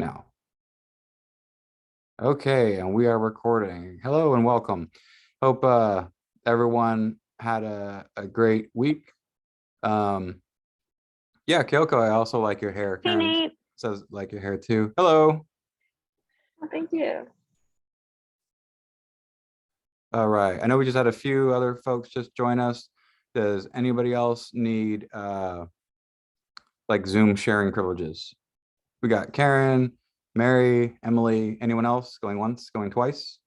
now. Okay, and we are recording. Hello and welcome. Hope everyone had a great week. Yeah, Kyoko, I also like your hair. Hey, Karen Nate. says like your hair too. Hello. Oh, thank you. All right. I know we just had a few other folks just join us. Does anybody else need like Zoom sharing privileges? We got Karen, Mary, Emily, anyone else going once, going twice?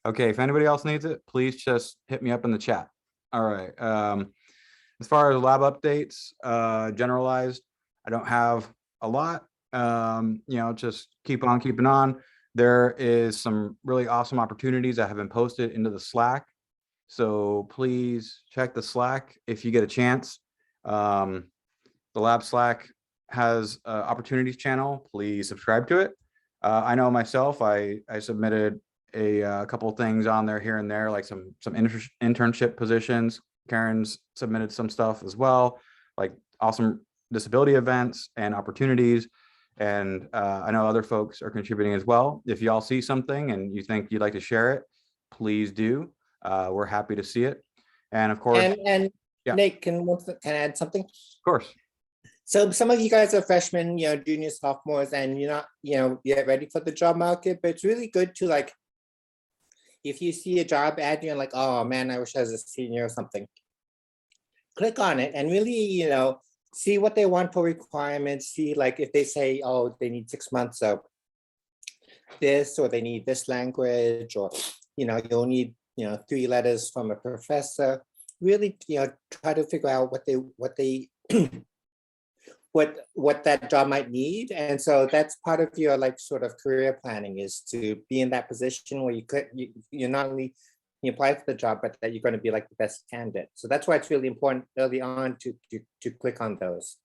Okay, if anybody else needs it, please just hit me up in the chat. All right. As far as lab updates, generalized, I don't have a lot. Just keep on keeping on. There is some really awesome opportunities that have been posted into the Slack. So please check the Slack if you get a chance. The lab Slack has opportunities channel. Please subscribe to it. I know myself, I submitted a couple of things on there here and there, like some internship positions. Karen's submitted some stuff as well, like awesome disability events and opportunities. And I know other folks are contributing as well. If y'all see something and you think you'd like to share it, please do. We're happy to see it. And of course, and yeah. Nate, can I add something? Of course. So some of you guys are freshmen, juniors, sophomores, and you're not, yet ready for the job market, but it's really good to, like, if you see a job ad, you're like, oh man, I wish I was a senior or something. Click on it and really, see what they want for requirements. See, like, if they say, oh, they need 6 months of this, or they need this language, or, you'll need, 3 letters from a professor. Really, try to figure out what they what that job might need. And so that's part of your, like, sort of career planning, is to be in that position where you're not only you apply for the job, but that you're going to be like the best candidate. So that's why it's really important early on to click on those.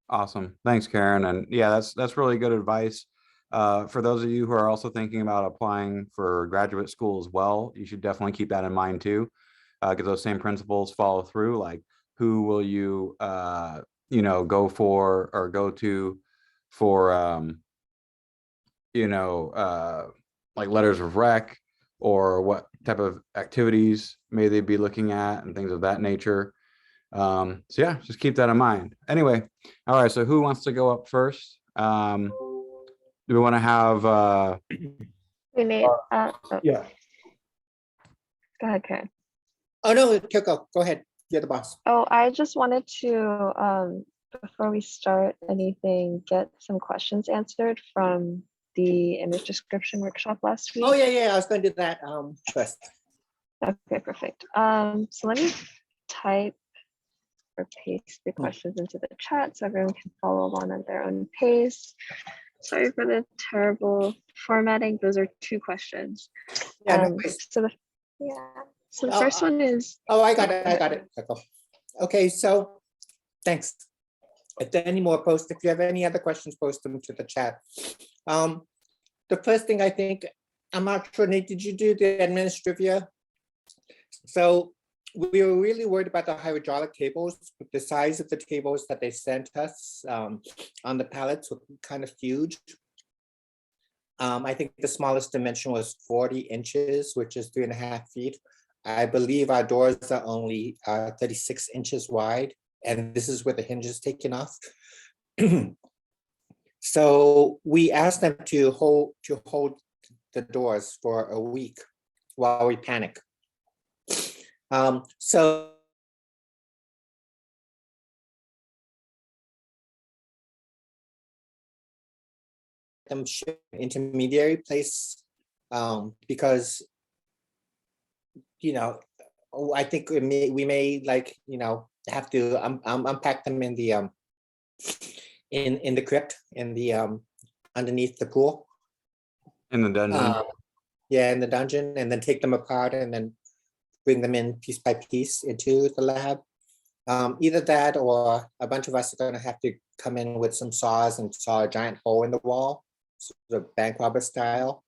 Awesome. Thanks, Karen. And yeah, that's really good advice. For those of you who are also thinking about applying for graduate school as well, you should definitely keep that in mind too, because those same principles follow through. Like, who will you, go for or go to for, like letters of rec, or what type of activities may they be looking at and things of that nature. So yeah, just keep that in mind. Anyway, all right, so who wants to go up first? Do we want to have We made yeah. Go ahead, Karen. Oh no, Kyoko, go ahead. You're the boss. Oh, I just wanted to before we start anything, get some questions answered from the image description workshop last week. Oh yeah, I was going to do that first. Okay, perfect. So let me type or paste the questions into the chat so everyone can follow along at their own pace. Sorry for the terrible formatting. Those are 2 questions. Yeah, So the first one is. Oh, I got it. Okay, so thanks. If there are any more, if you have any other questions, post them to the chat. The first thing, I think, I'm not sure, Nate, did you do the administrivia? So we were really worried about the hydraulic cables. The size of the cables that they sent us on the pallets were kind of huge. I think the smallest dimension was 40 inches, which is 3.5 feet. I believe our doors are only 36 inches wide, and this is where the hinge is taken off. So we asked them to hold the doors for a week while we panic. So them intermediary place, because I think we may like have to unpack them in the in the crypt, in the underneath the pool, In the dungeon. Yeah, in the dungeon, and then take them apart and then bring them in piece by piece into the lab. Either that, or a bunch of us are going to have to come in with some saws and saw a giant hole in the wall, sort of bank robber style,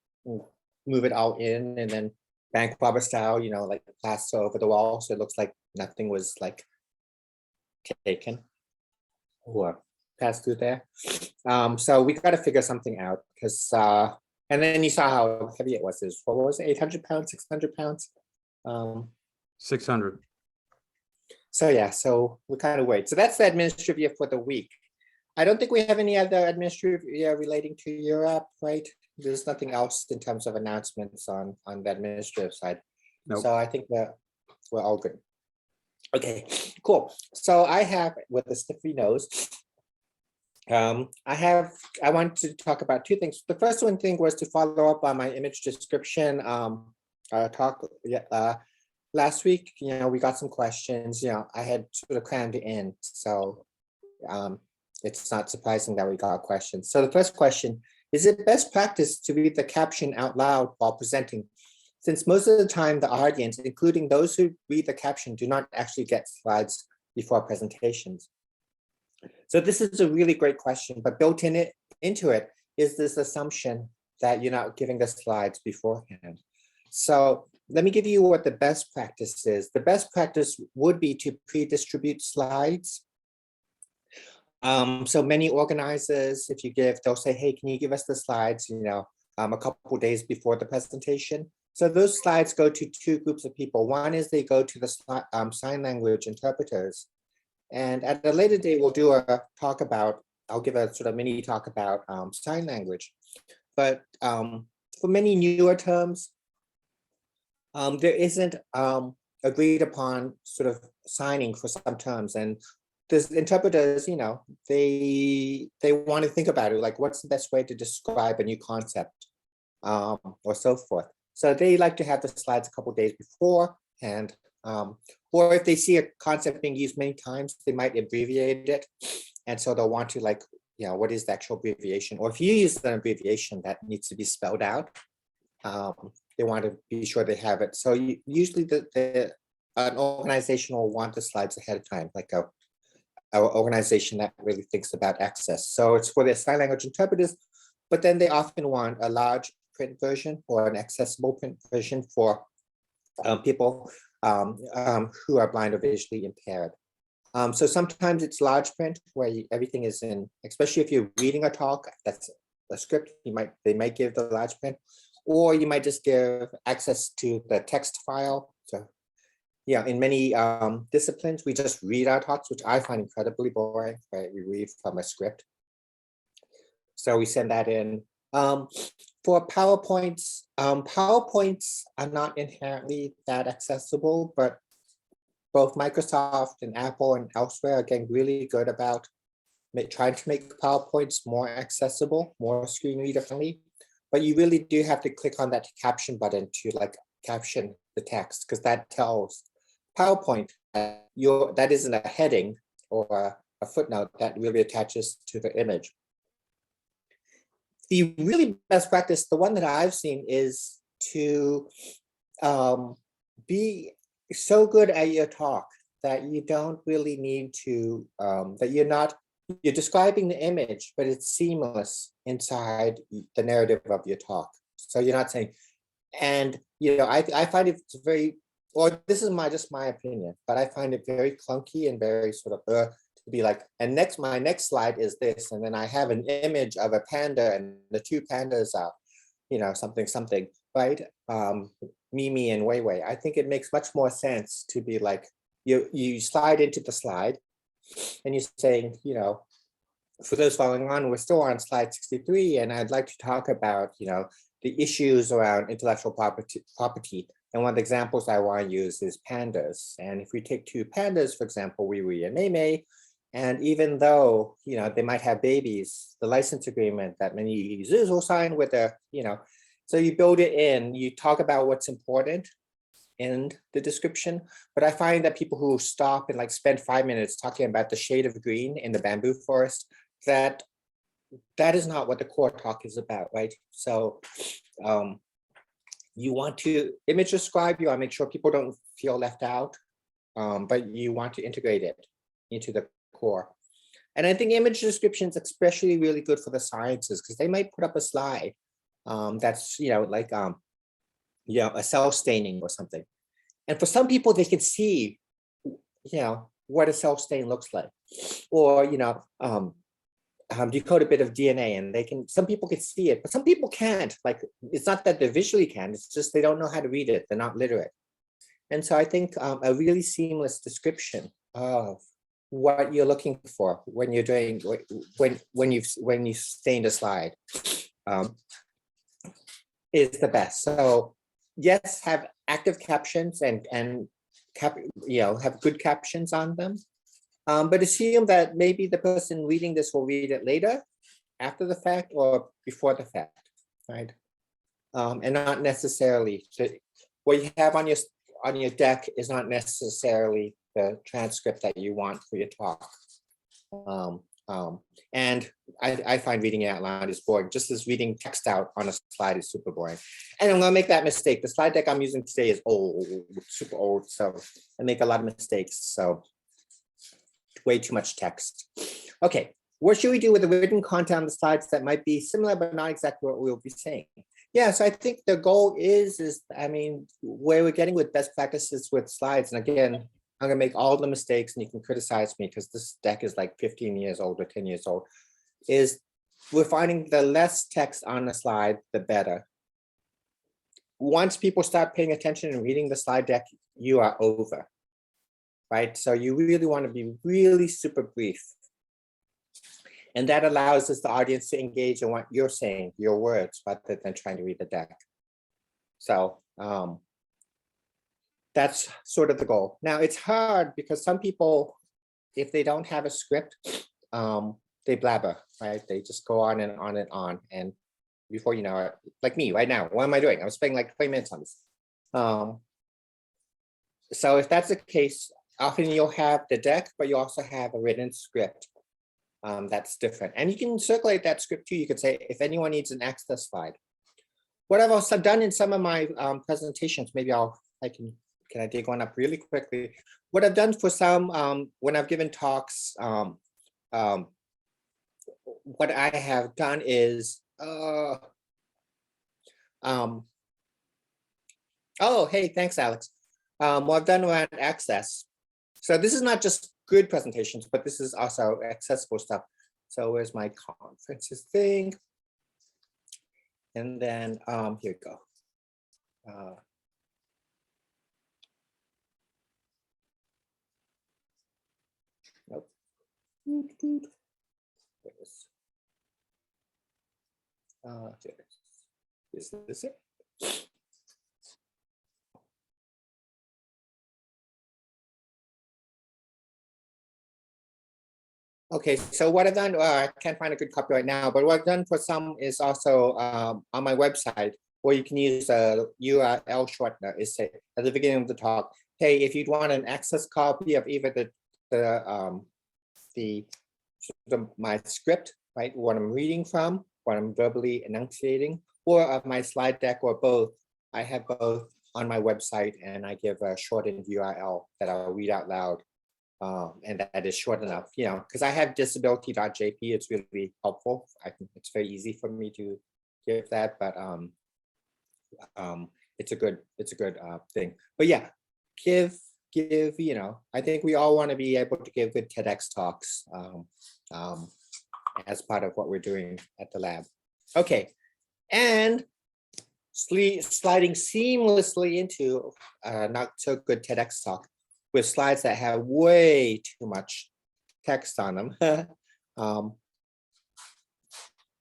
move it all in, and then bank robber style, like plaster over the wall, so it looks like nothing was like taken or passed through there. So we got to figure something out because, and then you saw how heavy it was. What was it, 800 pounds, 600 pounds? 600. So yeah, so we kind of wait. So that's the administrative year for the week. I don't think we have any other administrative year relating to Europe, right? There's nothing else in terms of announcements on the administrative side. Nope. So I think that we're all good. Okay, cool. So I have, with a stiffy nose, I want to talk about two things. The first one thing was to follow up on my image description talk last week. You know, we got some questions. You know, I had sort of crammed it in, so it's not surprising that we got questions. So the first question: is it best practice to read the caption out loud while presenting? Since most of the time the audience, including those who read the caption, do not actually get slides before presentations. So this is a really great question, but built into it is this assumption that you're not giving the slides beforehand. So let me give you what the best practice is. The best practice would be to pre-distribute slides. So many organizers, if you give, they'll say, hey, can you give us the slides, you know, a couple days before the presentation. So those slides go to two groups of people. One is they go to the sign language interpreters. And at a later date, we'll do a talk about, I'll give a sort of mini talk about sign language. But for many newer terms, there isn't agreed upon sort of signing for some terms. And the interpreters, you know, they want to think about it, like what's the best way to describe a new concept or so forth. So they like to have the slides a couple of days before, and or if they see a concept being used many times, they might abbreviate it. And so they'll want to, like, you know, what is the actual abbreviation? Or if you use an abbreviation that needs to be spelled out, they want to be sure they have it. So usually an organization will want the slides ahead of time, like a organization that really thinks about access. So it's for the sign language interpreters, but then they often want a large print version or an accessible print version for people who are blind or visually impaired. So sometimes it's large print where everything is in, especially if you're reading a talk, that's a script, they might give the large print, or you might just give access to the text file. So yeah, in many disciplines, we just read our talks, which I find incredibly boring, right? We read from a script. So we send that in. For PowerPoints, PowerPoints are not inherently that accessible, but both Microsoft and Apple and elsewhere are getting really good about trying to make PowerPoints more accessible, more screen reader friendly. But you really do have to click on that caption button to like caption the text, because that tells PowerPoint that isn't a heading or a footnote that really attaches to the image. The really best practice, the one that I've seen, is to be so good at your talk that you don't really need to, that you're describing the image, but it's seamless inside the narrative of your talk. So you're not saying, and you know, I find it's very, or this is just my opinion, but I find it very clunky and very sort of to be like, and my next slide is this, and then I have an image of a panda, and the two pandas are, you know, something, right? Mimi and Wei Wei. I think it makes much more sense to be like, you slide into the slide, and you're saying, you know, for those following on, we're still on slide 63, and I'd like to talk about, you know, the issues around intellectual property. And one of the examples I want to use is pandas. And if we take two pandas, for example, Wee Wee and Mei Mei, and even though, you know, they might have babies, the license agreement that many users will sign with a, you know, so you build it in, you talk about what's important in the description. But I find that people who stop and like spend 5 minutes talking about the shade of green in the bamboo forest, that is not what the core talk is about, right? So you want to image describe, you want to make sure people don't feel left out, but you want to integrate it into the core. And I think image description is especially really good for the sciences, because they might put up a slide that's, you know, like, you know, a cell staining or something. And for some people, they can see what a cell stain looks like, or decode a bit of DNA, and some people can see it, but some people can't. Like, it's not that they visually can, it's just they don't know how to read it, they're not literate. And so I think a really seamless description of what you're looking for when you're doing, when you stained a slide is the best. So yes, have active captions and have good captions on them. But assume that maybe the person reading this will read it later, after the fact, or before the fact, right? And not necessarily what you have on your deck is not necessarily the transcript that you want for your talk. And I find reading it out loud is boring, just as reading text out on a slide is super boring. And I'm gonna make that mistake. The slide deck I'm using today is old, super old, so I make a lot of mistakes. So way too much text. Okay, what should we do with the written content on the slides that might be similar but not exactly what we'll be saying? Yeah, so I think the goal is I mean, where we're getting with best practices with slides, and again, I'm gonna make all the mistakes and you can criticize me because this deck is like 15 years old or 10 years old, is we're finding the less text on the slide, the better. Once people start paying attention and reading the slide deck, you are over. Right? So you really want to be really super brief. And that allows us, the audience, to engage in what you're saying, your words, rather than trying to read the deck. So that's sort of the goal. Now it's hard because some people, if they don't have a script, they blabber, right? They just go on and on and on. And before you know it, like me right now, what am I doing? I'm spending like 20 minutes on this. So if that's the case, often you'll have the deck, but you also have a written script that's different. And you can circulate that script too. You could say, if anyone needs an access slide. What I've also done in some of my presentations, maybe can I dig one up really quickly? What I've done for some, when I've given talks, what I have done is, oh, hey, thanks, Alex. What I've done around access. So this is not just good presentations, but this is also accessible stuff. So where's my conferences thing? And then here we go. Nope. Is this it? Okay, so what I've done, I can't find a good copy right now, but what I've done for some is also on my website, where you can use a URL shortener. Is say at the beginning of the talk, hey, if you'd want an access copy of either my script, right, what I'm reading from, what I'm verbally enunciating, or of my slide deck, or both, I have both on my website, and I give a shortened URL that I'll read out loud. And that is short enough, because I have disability.jp. It's really helpful. I think it's very easy for me to give that, but it's a good thing. But yeah, give, I think we all want to be able to give good TEDx talks as part of what we're doing at the lab. Okay, and sliding seamlessly into not so good TEDx talk, with slides that have way too much text on them.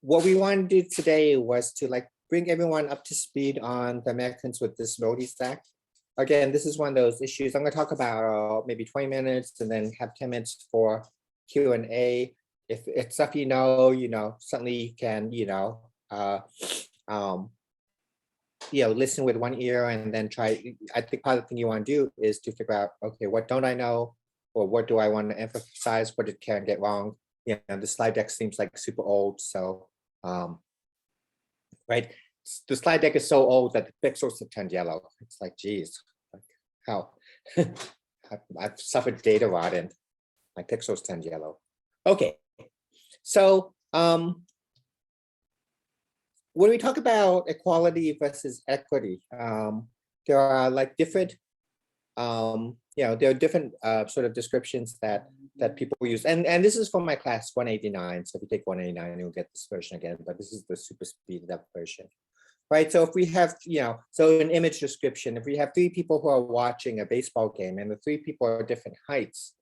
What we want to do today was to bring everyone up to speed on the Americans with Disabilities Act. Again, this is one of those issues I'm going to talk about maybe 20 minutes and then have 10 minutes for Q&A. If it's stuff certainly you can, listen with one ear and then try. I think part of the thing you want to do is to figure out, okay, what don't I know? Or what do I want to emphasize? What it can get wrong? The slide deck seems like super old. So, right. The slide deck is so old that the pixels have turned yellow. It's like, geez, how? I've suffered data rot and my pixels turned yellow. Okay. So, when we talk about equality versus equity, there are different there are different sort of descriptions that people use, and this is for my class 189. So if you take 189, you'll get this version again, but this is the super speeded up version, right? So if we have, so an image description, if we have 3 people who are watching a baseball game and the 3 people are different heights,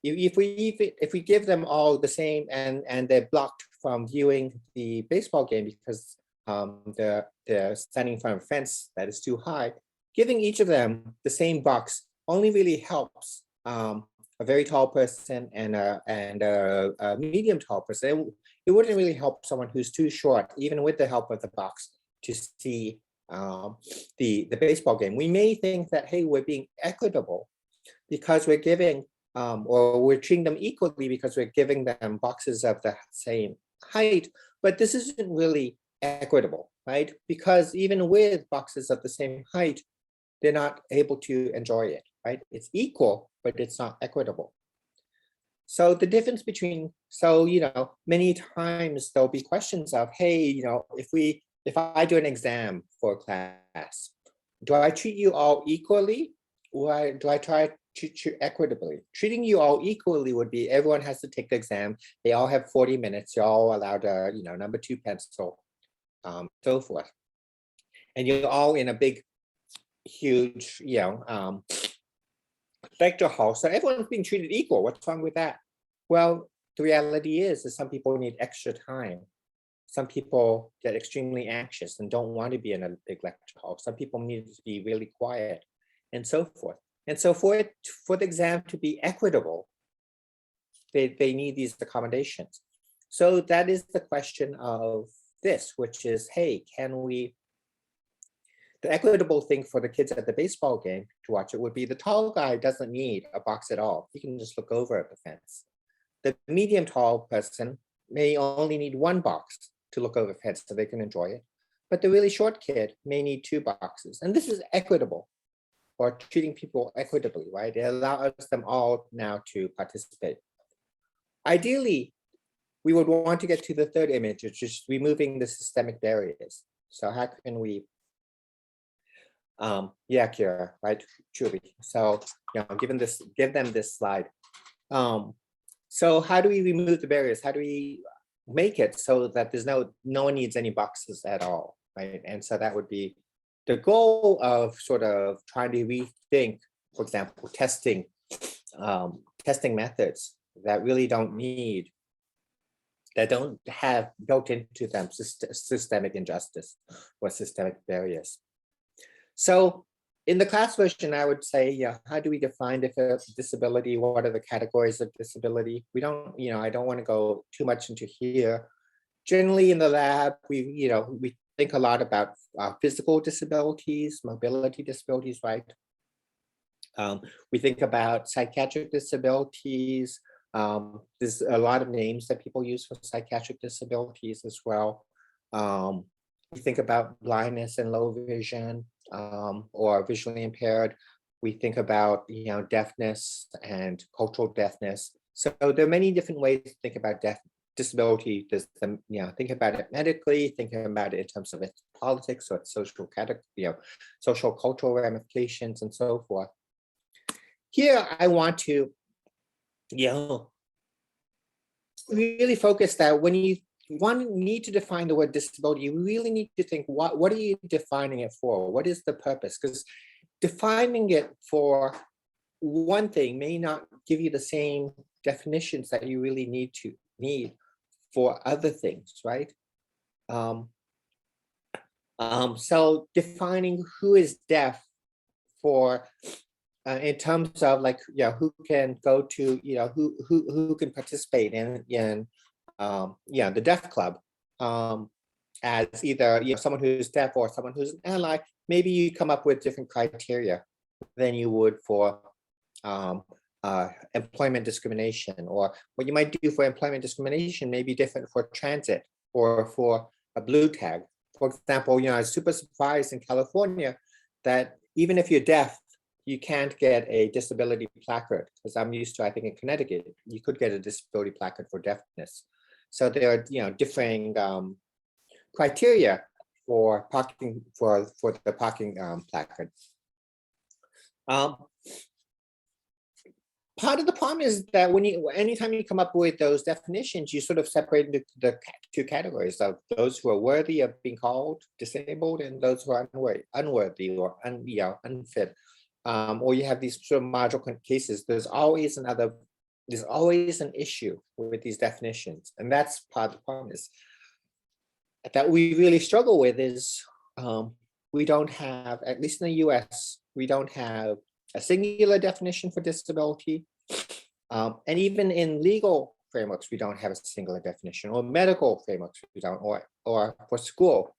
if we give them all the same and they're blocked from viewing the baseball game because they're standing in front of a fence that is too high, giving each of them the same box only really helps a very tall person and a medium tall person. It wouldn't really help someone who's too short, even with the help of the box, to see the baseball game. We may think that, hey, we're being equitable because we're giving or we're treating them equally because we're giving them boxes of the same height, but this isn't really equitable, right? Because even with boxes of the same height, they're not able to enjoy it, right? It's equal, but it's not equitable. So the difference between, many times there'll be questions of, hey, if I do an exam for a class, do I treat you all equally, or do I try to treat you equitably? Treating you all equally would be everyone has to take the exam. They all have 40 minutes. You're all allowed a, number 2 pencil, so forth. And you're all in a big, huge, lecture hall. So everyone's being treated equal. What's wrong with that? Well, the reality is that some people need extra time. Some people get extremely anxious and don't want to be in a big lecture hall. Some people need to be really quiet and so forth. And so for the exam to be equitable, they need these accommodations. So that is the question of this, which is, hey, the equitable thing for the kids at the baseball game to watch it would be the tall guy doesn't need a box at all. He can just look over at the fence. The medium tall person may only need 1 box to look over the fence so they can enjoy it. But the really short kid may need 2 boxes. And this is equitable, or treating people equitably, right? It allows them all now to participate. Ideally, we would want to get to the third image, which is removing the systemic barriers. So how can we, Kira, right, truly. So, give them this slide. So how do we remove the barriers? How do we make it so that there's no one needs any boxes at all, right? And so that would be the goal of sort of trying to rethink, for example, testing methods that really don't have built into them systemic injustice or systemic barriers. So in the class version, I would say, how do we define disability? What are the categories of disability? We don't, I don't want to go too much into here. Generally in the lab, we think a lot about physical disabilities, mobility disabilities, right? We think about psychiatric disabilities. There's a lot of names that people use for psychiatric disabilities as well. We think about blindness and low vision, or visually impaired. We think about, deafness and cultural deafness. So there are many different ways to think about disability. There's think about it medically, thinking about it in terms of its politics or its social category, social cultural ramifications and so forth. Here, I want to, really focus that when you need to define the word disability, you really need to think, what are you defining it for? What is the purpose? Because defining it for one thing may not give you the same definitions that you really need for other things, right? So defining who is deaf for in terms of who can go to, who can participate in the deaf club, as either someone who's deaf or someone who's an ally. Maybe you come up with different criteria than you would for employment discrimination, or what you might do for employment discrimination may be different for transit or for a blue tag. For example, I was super surprised in California that even if you're deaf, you can't get a disability placard, because I'm used to, I think in Connecticut, you could get a disability placard for deafness. So there are differing criteria for parking, for the parking placard. part of the problem is that anytime you come up with those definitions, you sort of separate the two categories of those who are worthy of being called disabled and those who are unworthy or unfit. Or you have these sort of marginal cases. There's always an issue with these definitions, and that's part of the problem is that we really struggle with is we don't have, at least in the US, we don't have a singular definition for disability. And even in legal frameworks, we don't have a singular definition, or medical frameworks, we don't, or for school.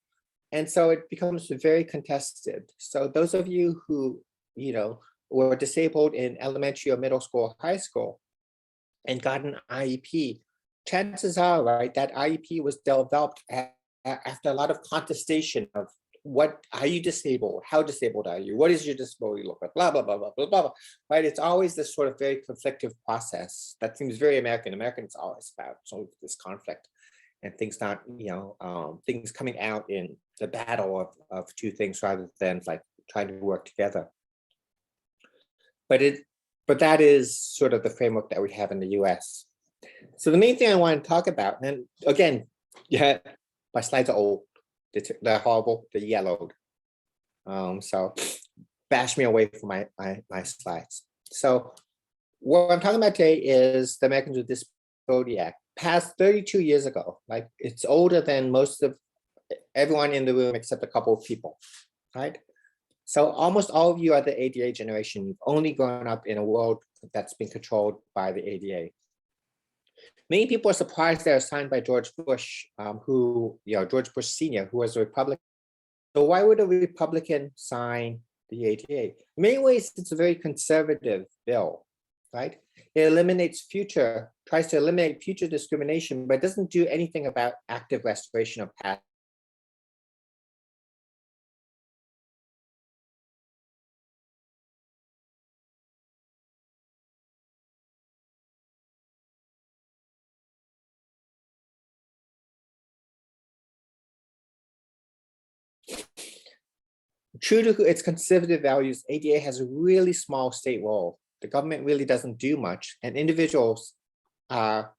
And so it becomes very contested. So those of you who, were disabled in elementary or middle school or high school and got an IEP, chances are, right, that IEP was developed after a lot of contestation of what are you disabled? How disabled are you? What is your disability look like? Blah, blah, blah, blah, blah, blah, right? It's always this sort of very conflictive process that seems very American. Americans always about this conflict and things not, things coming out in the battle of two things rather than like trying to work together. But that is sort of the framework that we have in the US. So the main thing I want to talk about, and again, yeah, my slides are old. They're horrible, they're yellowed. So bash me away from my slides. So what I'm talking about today is the Americans with Disability Act, passed 32 years ago. Like it's older than most of everyone in the room except a couple of people, right? So almost all of you are the ADA generation. You've only grown up in a world that's been controlled by the ADA. Many people are surprised they're signed by George Bush, George Bush Sr., who was a Republican. So why would a Republican sign the ADA? In many ways, it's a very conservative bill, right? It tries to eliminate future discrimination, but doesn't do anything about active restoration of past. True to its conservative values, ADA has a really small state role. The government really doesn't do much, and individuals are,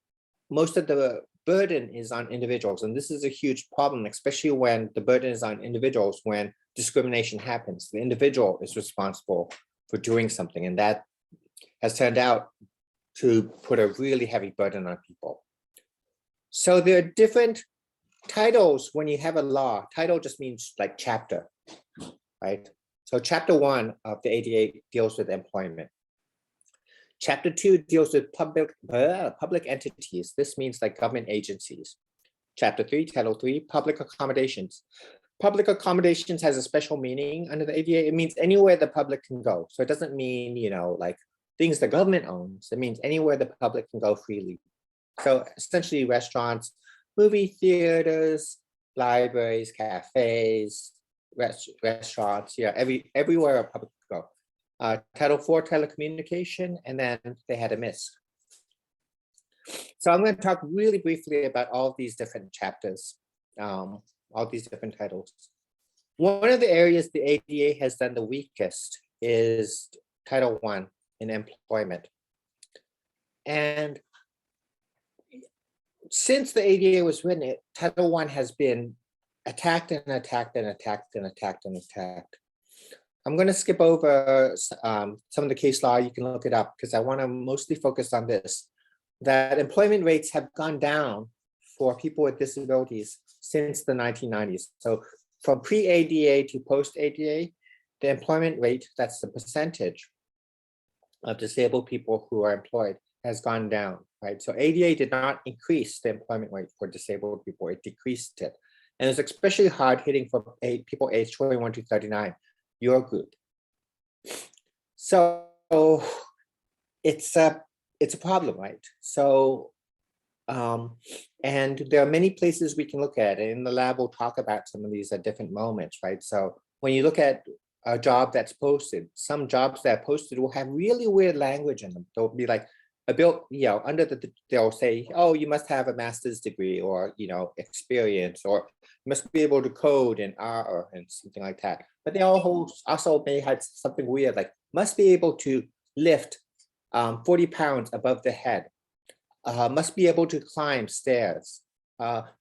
most of the burden is on individuals. And this is a huge problem, especially when the burden is on individuals when discrimination happens. The individual is responsible for doing something, and that has turned out to put a really heavy burden on people. So there are different titles when you have a law. Title just means like chapter. Right? So chapter 1 of the ADA deals with employment. Chapter 2 deals with public entities. This means like government agencies. Chapter 3, Title 3, public accommodations. Public accommodations has a special meaning under the ADA. It means anywhere the public can go. So it doesn't mean, like things the government owns. It means anywhere the public can go freely. So essentially restaurants, movie theaters, libraries, cafes, restaurants, everywhere a public could go. Title 4, telecommunication, and then they had a miss. So I'm going to talk really briefly about all of these different chapters, all these different titles. One of the areas the ADA has done the weakest is Title 1 in employment. And since the ADA was written, Title 1 has been attacked and attacked and attacked and attacked and attacked. I'm going to skip over some of the case law. You can look it up because I want to mostly focus on this, that employment rates have gone down for people with disabilities since the 1990s. So from pre-ADA to post-ADA, the employment rate, that's the percentage of disabled people who are employed, has gone down, right? So ADA did not increase the employment rate for disabled people, it decreased it. And it's especially hard hitting for people aged 21 to 39, your group. So it's a problem, right? So, and there are many places we can look at, and in the lab we'll talk about some of these at different moments, right? So when you look at a job that's posted, some jobs that are posted will have really weird language in them. They'll be like, they'll say, oh, you must have a master's degree or, experience, or you must be able to code in R and something like that. But they also may have something weird, like must be able to lift 40 pounds above the head, must be able to climb stairs,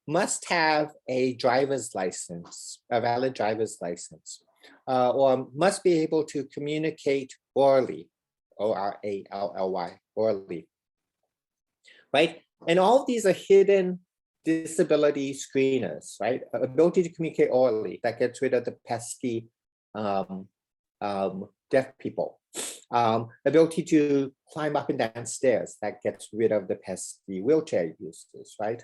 must have a driver's license, a valid driver's license, or must be able to communicate orally, O-R-A-L-L-Y, orally, right? And all of these are hidden disability screeners, right? Ability to communicate orally, that gets rid of the pesky deaf people. Ability to climb up and down stairs, that gets rid of the pesky wheelchair users, right?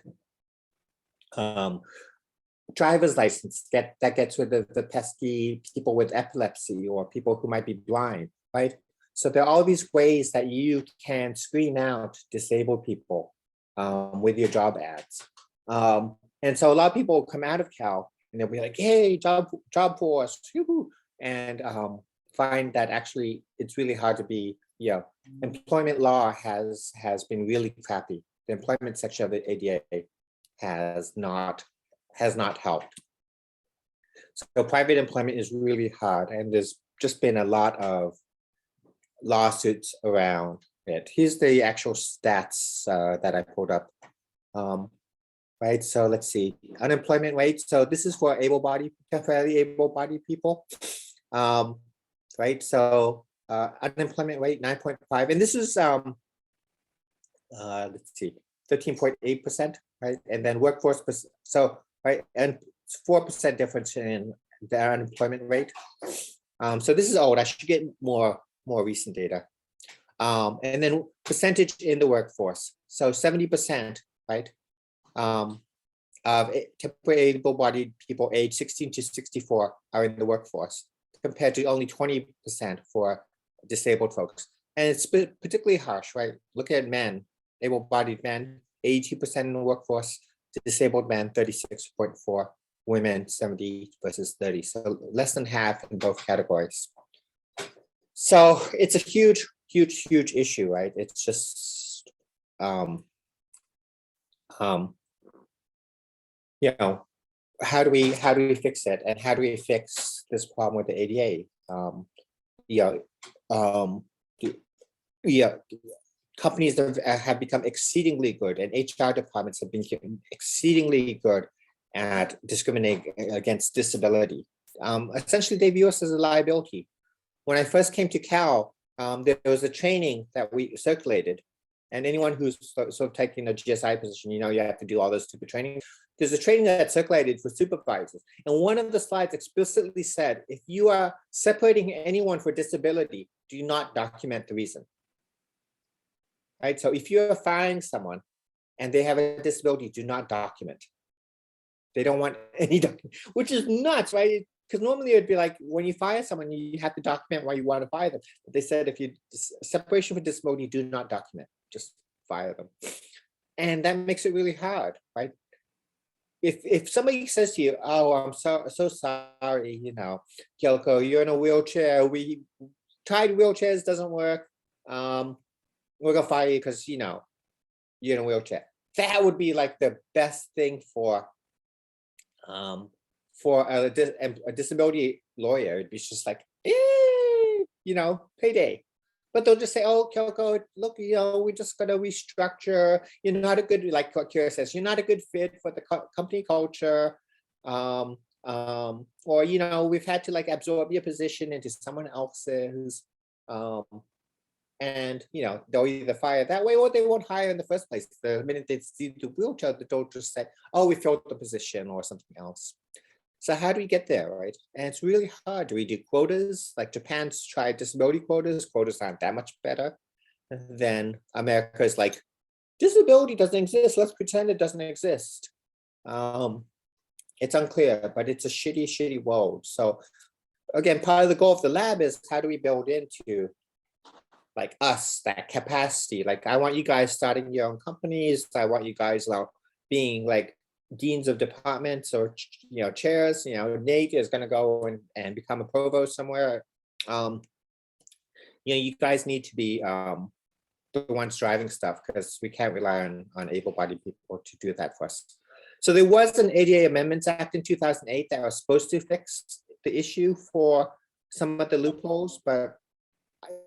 Driver's license, that gets rid of the pesky people with epilepsy or people who might be blind, right? So there are all these ways that you can screen out disabled people with your job ads. And so a lot of people will come out of Cal and they'll be like, hey, job force, and find that actually it's really hard to be, employment law has been really crappy. The employment section of the ADA has not helped. So private employment is really hard, and there's just been a lot of lawsuits around it. Here's the actual stats that I pulled up. Right, so let's see, unemployment rate. So this is for temporarily able-bodied people. Right, so unemployment rate 9.5, and this is let's see, 13.8%, right? And then workforce, so right, and 4% difference in the unemployment rate. So this is old. I should get more recent data. And then percentage in the workforce. So 70%, right? Of temporarily able-bodied people aged 16 to 64 are in the workforce, compared to only 20% for disabled folks. And it's particularly harsh, right? Look at men, able-bodied men, 80% in the workforce, disabled men, 36.4, women, 70 versus 30. So less than half in both categories. So it's a huge issue, right? It's just, how do we fix it, and how do we fix this problem with the ADA? Companies have become exceedingly good, and HR departments have been exceedingly good at discriminating against disability. Essentially, they view us as a liability. When I first came to Cal, there was a training that we circulated, and anyone who's sort of taking a GSI position, you have to do all this stupid training. There's a training that circulated for supervisors, and one of the slides explicitly said, if you are separating anyone for disability, do not document the reason. Right, so if you're firing someone and they have a disability, do not document. They don't want any document, which is nuts, right? Because normally it'd be like, when you fire someone, you have to document why you want to fire them. But they said, if you separation for disability, do not document, just fire them. And that makes it really hard, right? If somebody says to you, oh, I'm so sorry, Kyoko, you're in a wheelchair. We tried wheelchairs, doesn't work. We're gonna fire you because you're in a wheelchair. That would be like the best thing for a disability lawyer. It'd be just like, payday. But they'll just say, oh, Kyoko, look, we're just gonna restructure. You're not a good, like what Kira says, you're not a good fit for the company culture. Or we've had to like absorb your position into someone else's. And they'll either fire that way, or they won't hire in the first place. The minute they see the wheelchair, they'll just say, oh, we filled the position or something else. So how do we get there, right? And it's really hard. Do we do quotas? Like Japan's tried disability quotas. Quotas aren't that much better than America's like, disability doesn't exist. Let's pretend it doesn't exist. It's unclear, but it's a shitty world. So again, part of the goal of the lab is how do we build into like us, that capacity. Like I want you guys starting your own companies. I want you guys being like deans of departments or chairs. Nate is going to go and become a provost somewhere. You guys need to be the ones driving stuff, because we can't rely on able-bodied people to do that for us. So there was an ADA Amendments Act in 2008 that was supposed to fix the issue for some of the loopholes, but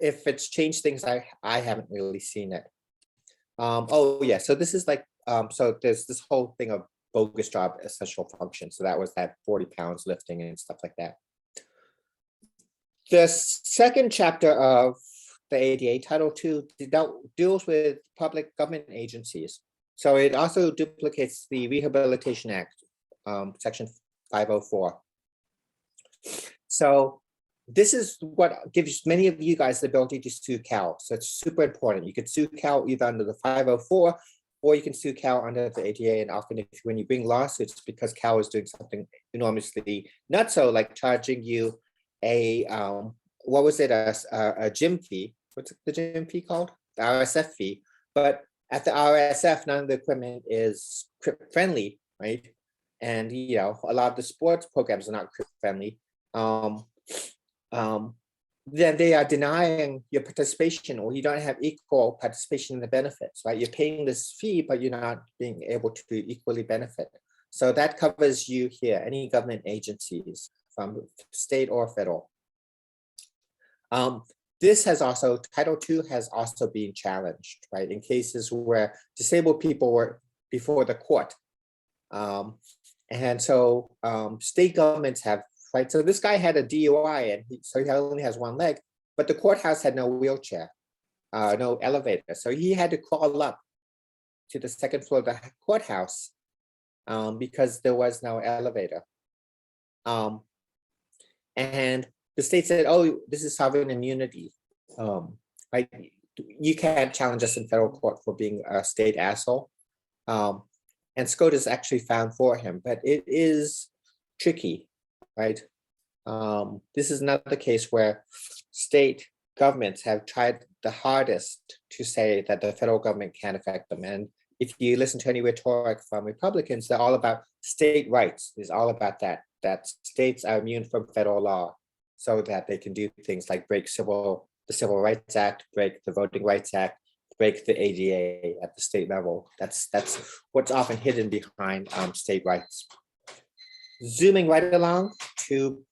if it's changed things, I haven't really seen it. Oh yeah, so this is like, so there's this whole thing of bogus job essential function. So that was that 40 pounds lifting and stuff like that. The second chapter of the ADA, Title II, deals with public government agencies. So it also duplicates the Rehabilitation Act, Section 504. So this is what gives many of you guys the ability to sue Cal. So it's super important. You could sue Cal either under the 504 or you can sue Cal under the ADA. And often when you bring lawsuits, because Cal is doing something enormously not so, like charging you a, what was it, a gym fee? What's the gym fee called? The RSF fee. But at the RSF, none of the equipment is CRIP friendly, right? And you know, a lot of the sports programs are not CRIP friendly. Then they are denying your participation, or you don't have equal participation in the benefits, right? You're paying this fee, but you're not being able to equally benefit. So that covers you here, any government agencies from state or federal. This has also, Title II has also been challenged, right? In cases where disabled people were before the court. And so state governments have, right? So this guy had a DUI and so he only has one leg, but the courthouse had no wheelchair, no elevator. So he had to crawl up to the second floor of the courthouse because there was no elevator. And the state said, oh, this is sovereign immunity. Right? You can't challenge us in federal court for being a state asshole. And SCOTUS actually found for him, but it is tricky, right? This is another case where state governments have tried the hardest to say that the federal government can't affect them. And if you listen to any rhetoric from Republicans, they're all about state rights. It's all about that states are immune from federal law so that they can do things like break the Civil Rights Act, break the Voting Rights Act, break the ADA at the state level. That's what's often hidden behind state rights. Zooming right along to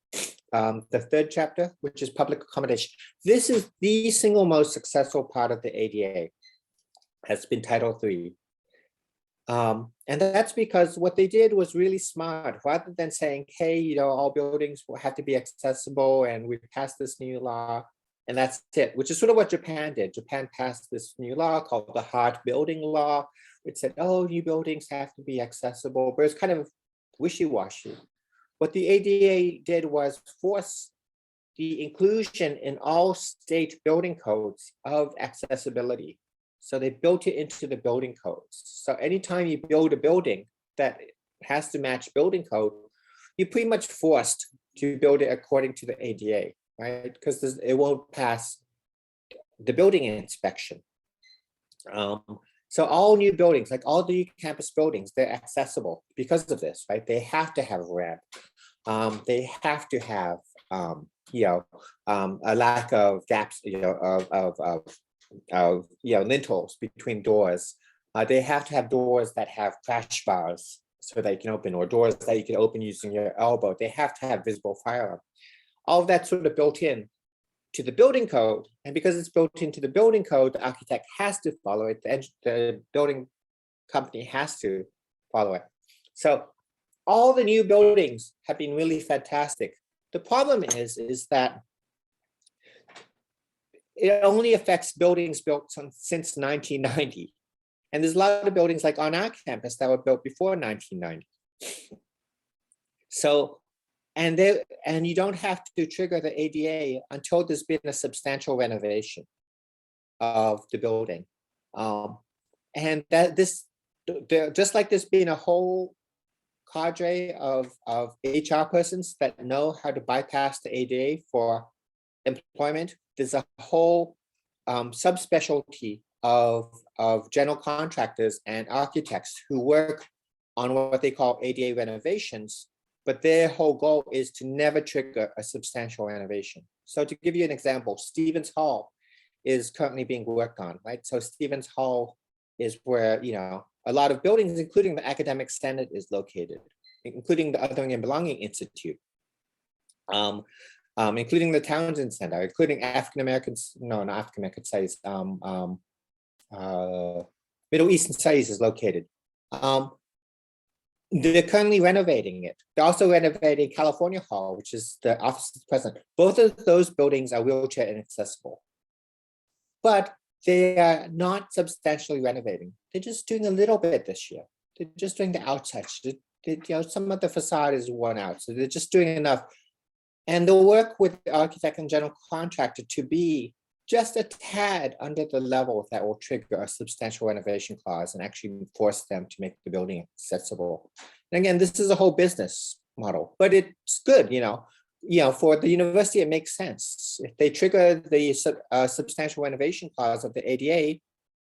the third chapter, which is public accommodation. This is the single most successful part of the ADA, has been Title III. And that's because what they did was really smart. Rather than saying, hey, you know, all buildings will have to be accessible and we passed this new law and that's it, which is sort of what Japan did. Japan passed this new law called the Hard Building Law, which said, oh, new buildings have to be accessible, but it's kind of wishy-washy. What the ADA did was force the inclusion in all state building codes of accessibility. So they built it into the building codes. So anytime you build a building that has to match building code, you're pretty much forced to build it according to the ADA, right? Because it won't pass the building inspection. So all new buildings, like all the campus buildings, they're accessible because of this, right? They have to have a ramp. They have to have, a lack of gaps, lintels between doors. They have to have doors that have crash bars so that you can open, or doors that you can open using your elbow. They have to have visible firearm. All of that's sort of built in to the building code. And because it's built into the building code, the architect has to follow it. The building company has to follow it. So all the new buildings have been really fantastic. The problem is that it only affects buildings built since 1990. And there's a lot of buildings like on our campus that were built before 1990. So, and you don't have to trigger the ADA until there's been a substantial renovation of the building. And that just like there's been a whole cadre of HR persons that know how to bypass the ADA for employment, there's a whole subspecialty of general contractors and architects who work on what they call ADA renovations, but their whole goal is to never trigger a substantial renovation. So to give you an example, Stevens Hall is currently being worked on, right? So Stevens Hall is where, you know, a lot of buildings, including the Academic Senate, is located, including the Othering and Belonging Institute. including the Townsend Center, including African Americans, no, not African American studies, Middle Eastern studies is located. They're currently renovating it. They're also renovating California Hall, which is the office of the president. Both of those buildings are wheelchair inaccessible, but they are not substantially renovating. They're just doing a little bit this year. They're just doing the outside. Some of the facade is worn out, so they're just doing enough. And they'll work with the architect and general contractor to be just a tad under the level that will trigger a substantial renovation clause and actually force them to make the building accessible. And again, this is a whole business model, but it's good, for the university, it makes sense. If they trigger the substantial renovation clause of the ADA,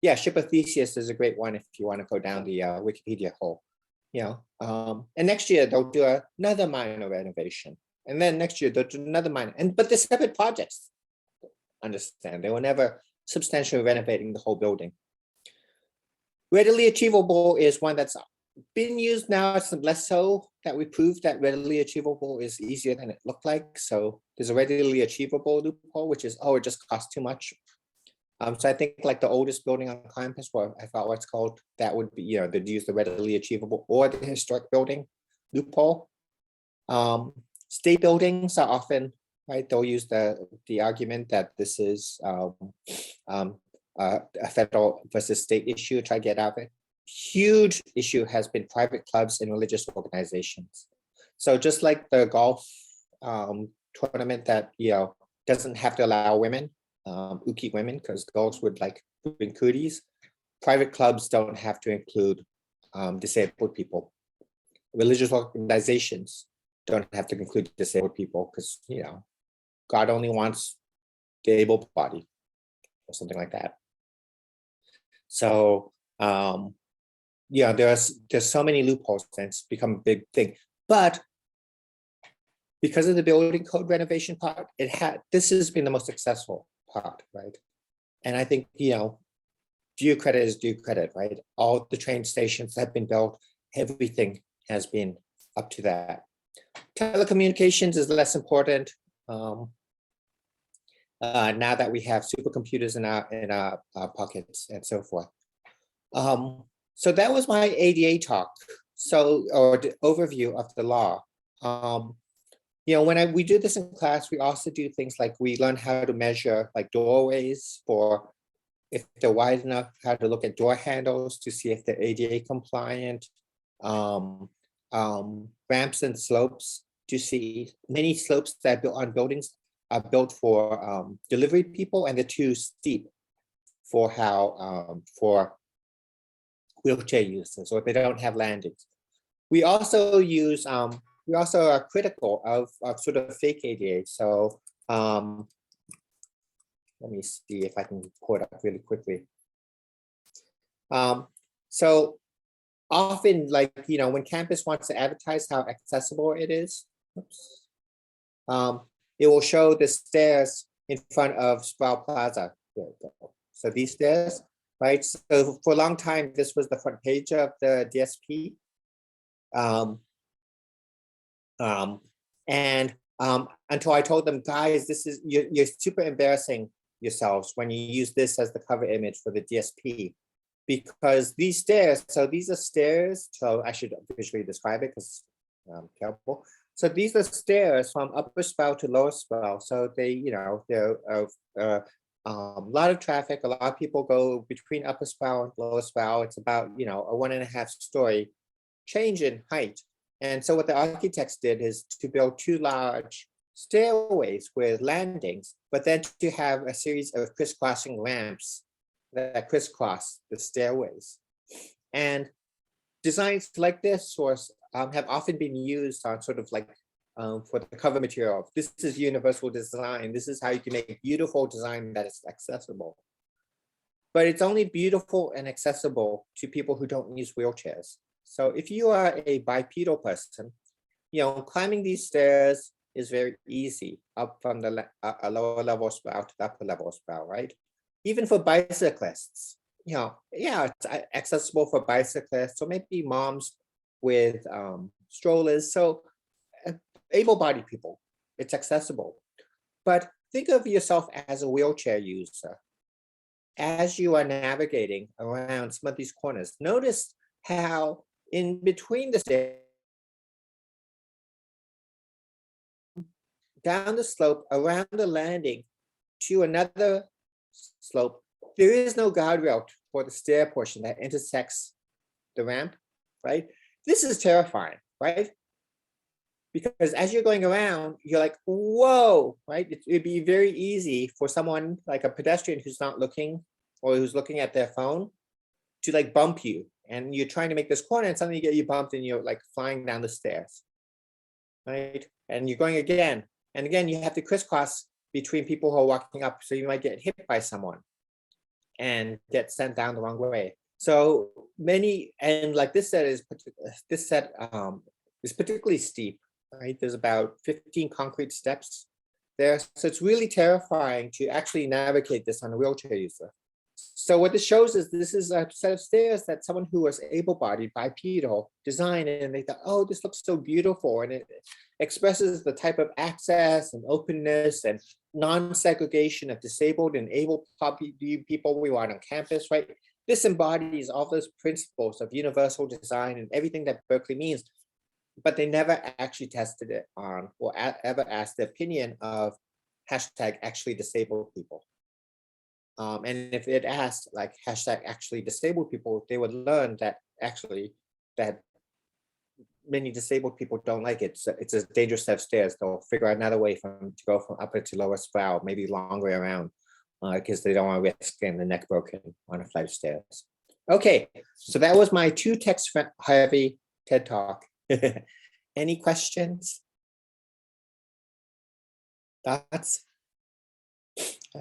yeah, Ship of Theseus is a great one if you want to go down the Wikipedia hole. And next year they'll do another minor renovation, and then next year they'll do another minor, but they're separate projects. Understand, they were never substantially renovating the whole building. Readily achievable is one that's been used now. It's less so that we proved that readily achievable is easier than it looked like. So there's a readily achievable loophole, which is, it just costs too much. So I think like the oldest building on campus, what I thought what's called, that would be, they'd use the readily achievable or the historic building loophole. State buildings are often, right, they'll use the argument that this is a federal versus state issue, try to get out of it. Huge issue has been private clubs and religious organizations. So just like the golf tournament that, doesn't have to allow women, Uki women, because girls would like bring cooties, private clubs don't have to include disabled people. Religious organizations don't have to include disabled people because, God only wants the able body or something like that. So, there's so many loopholes and it's become a big thing. But because of the building code renovation part, this has been the most successful part, right? And I think, due credit is due credit, right? All the train stations have been built, everything has been up to that. Telecommunications is less important now that we have supercomputers in our pockets and so forth. So that was my ADA talk. Or the overview of the law. When we do this in class, we also do things like we learn how to measure like doorways for if they're wide enough, how to look at door handles to see if they're ADA compliant. Ramps and slopes to see many slopes that are built on buildings are built for delivery people, and they're too steep for for wheelchair users, or if they don't have landings. We also use we also are critical of sort of fake ADA. So let me see if I can pull it up really quickly. So often, like, when campus wants to advertise how accessible it is, it will show the stairs in front of Sproul Plaza. There we go. So these stairs, right? So for a long time, this was the front page of the DSP. Until I told them, guys, this is you're super embarrassing yourselves when you use this as the cover image for the DSP, because these stairs, so these are stairs, so I should visually describe it because I'm careful. So these are stairs from upper Sproul to lower Sproul. So they, they're a lot of traffic. A lot of people go between upper Sproul and lower Sproul. It's about, a 1.5 story change in height. And so what the architects did is to build 2 large stairways with landings, but then to have a series of crisscrossing ramps that crisscross the stairways. And designs like this have often been used on sort of like for the cover material. This is universal design. This is how you can make beautiful design that is accessible. But it's only beautiful and accessible to people who don't use wheelchairs. So if you are a bipedal person, climbing these stairs is very easy up from the lower level Sproul to the upper level Sproul, right? Even for bicyclists, yeah, it's accessible for bicyclists, or maybe moms with strollers. So able-bodied people, it's accessible. But think of yourself as a wheelchair user. As you are navigating around some of these corners, notice how in between the stairs, down the slope, around the landing to another slope, there is no guardrail for the stair portion that intersects the ramp, right? This is terrifying, right? Because as you're going around, you're like, whoa, right? It'd be very easy for someone like a pedestrian who's not looking or who's looking at their phone to like bump you. And you're trying to make this corner and suddenly you get you bumped and you're like flying down the stairs, right? And you're going again. And again, you have to crisscross between people who are walking up. So you might get hit by someone and get sent down the wrong way. So many, and like this set is particularly steep, right? There's about 15 concrete steps there. So it's really terrifying to actually navigate this on a wheelchair user. So what this shows is this is a set of stairs that someone who was able-bodied, bipedal, designed, and they thought, oh, this looks so beautiful. And it expresses the type of access and openness and non-segregation of disabled and able people we want on campus, right? This embodies all those principles of universal design and everything that Berkeley means, but they never actually tested it on or ever asked the opinion of hashtag actually disabled people. And if it asked like hashtag actually disabled people, they would learn that actually that many disabled people don't like it. So it's a dangerous set of stairs. They'll figure out another way to go from upper to lower spiral, maybe long way around, because they don't want to risk getting the neck broken on a flight of stairs. Okay, so that was my 2 text heavy TED Talk. Any questions? Thoughts?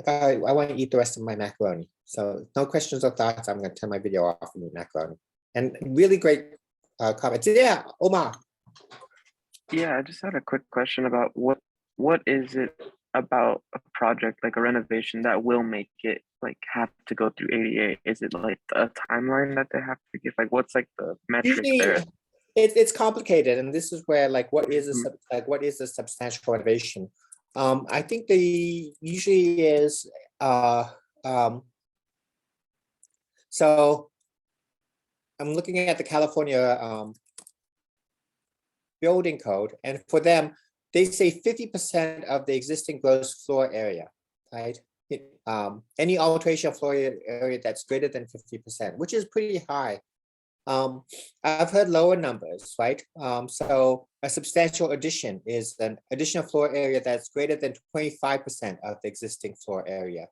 I want to eat the rest of my macaroni. So no questions or thoughts. I'm going to turn my video off and eat macaroni. And really great comments. Yeah, Omar. Yeah, I just had a quick question about what is it about a project like a renovation that will make it like have to go through ADA? Is it like a timeline that they have to give? Like what's like the metric there? It's complicated, and this is where like what is a substantial renovation? I think they usually is so I'm looking at the California building code, and for them, they say 50% of the existing gross floor area, right? Any alteration of floor area that's greater than 50%, which is pretty high. I've heard lower numbers, right? So a substantial addition is an additional floor area that's greater than 25% of the existing floor area.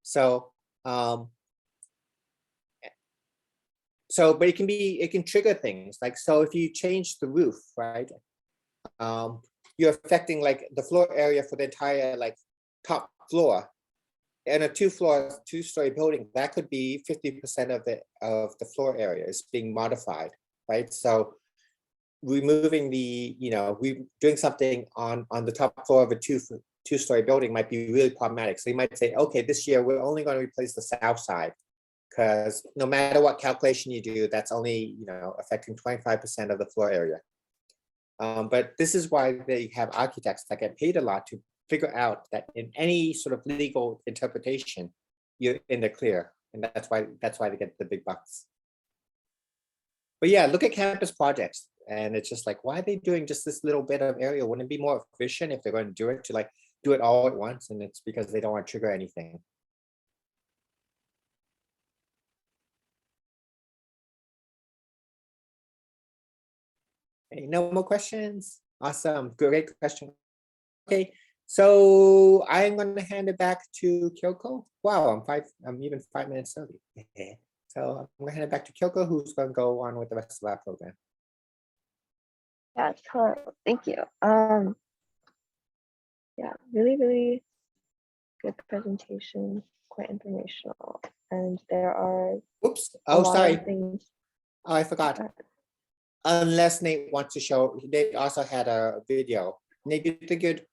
So, but it can trigger things like, so if you change the roof, right? You're affecting like the floor area for the entire like top floor. In a two-story building, that could be 50% of the floor area is being modified, right? So removing doing something on the top floor of a two-story building might be really problematic. So you might say, okay, this year we're only going to replace the south side, because no matter what calculation you do, that's only affecting 25% of the floor area. But this is why they have architects that get paid a lot to figure out that in any sort of legal interpretation, you're in the clear, and that's why they get the big bucks. But yeah, look at campus projects, and it's just like, why are they doing just this little bit of area? Wouldn't it be more efficient if they're going to do it do it all at once? And it's because they don't want to trigger anything. Hey, no more questions? Awesome, great question. Okay. So I'm going to hand it back to Kyoko. Wow, I'm even 5 minutes early. So I'm going to hand it back to Kyoko, who's going to go on with the rest of our program. Yeah, hello, thank you. Yeah, really, really good presentation, quite informational. And there are Oops, oh, sorry. things. Oh, I forgot. Unless Nate wants to show, Nate also had a video. Nate, do you think you'd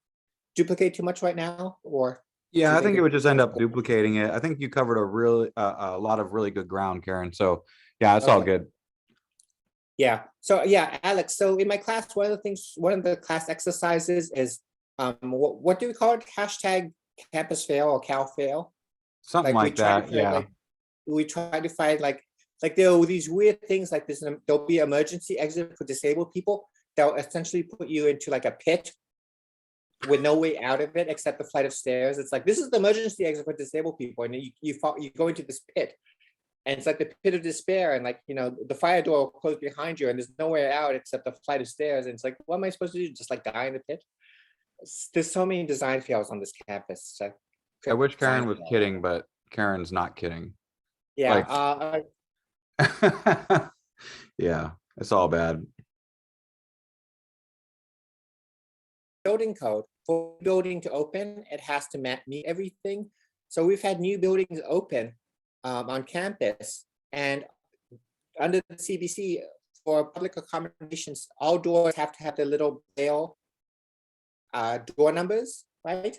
duplicate too much right now, or? Yeah, I think it would just end up duplicating it. I think you covered a lot of really good ground, Karen. So yeah, it's all good. Yeah. So yeah, Alex. So in my class, one of the class exercises is what do we call it? Hashtag campus fail or cal fail? Something we like try to that, find, yeah. like, we try to find like there are these weird things like this. There'll be emergency exit for disabled people. They'll essentially put you into like a pit with no way out of it except the flight of stairs. It's like, this is the emergency exit for disabled people, and you go into this pit, and it's like the pit of despair, and like, you know, the fire door will close behind you, and there's nowhere out except the flight of stairs, and it's like, what am I supposed to do? Just like die in the pit? There's so many design fails on this campus. So I wish Karen design was fail. kidding, but Karen's not kidding. Yeah, Like- Yeah, it's all bad. building code for a building to open, it has to meet everything. So we've had new buildings open on campus, and under the CBC for public accommodations, all doors have to have the little Braille door numbers, right?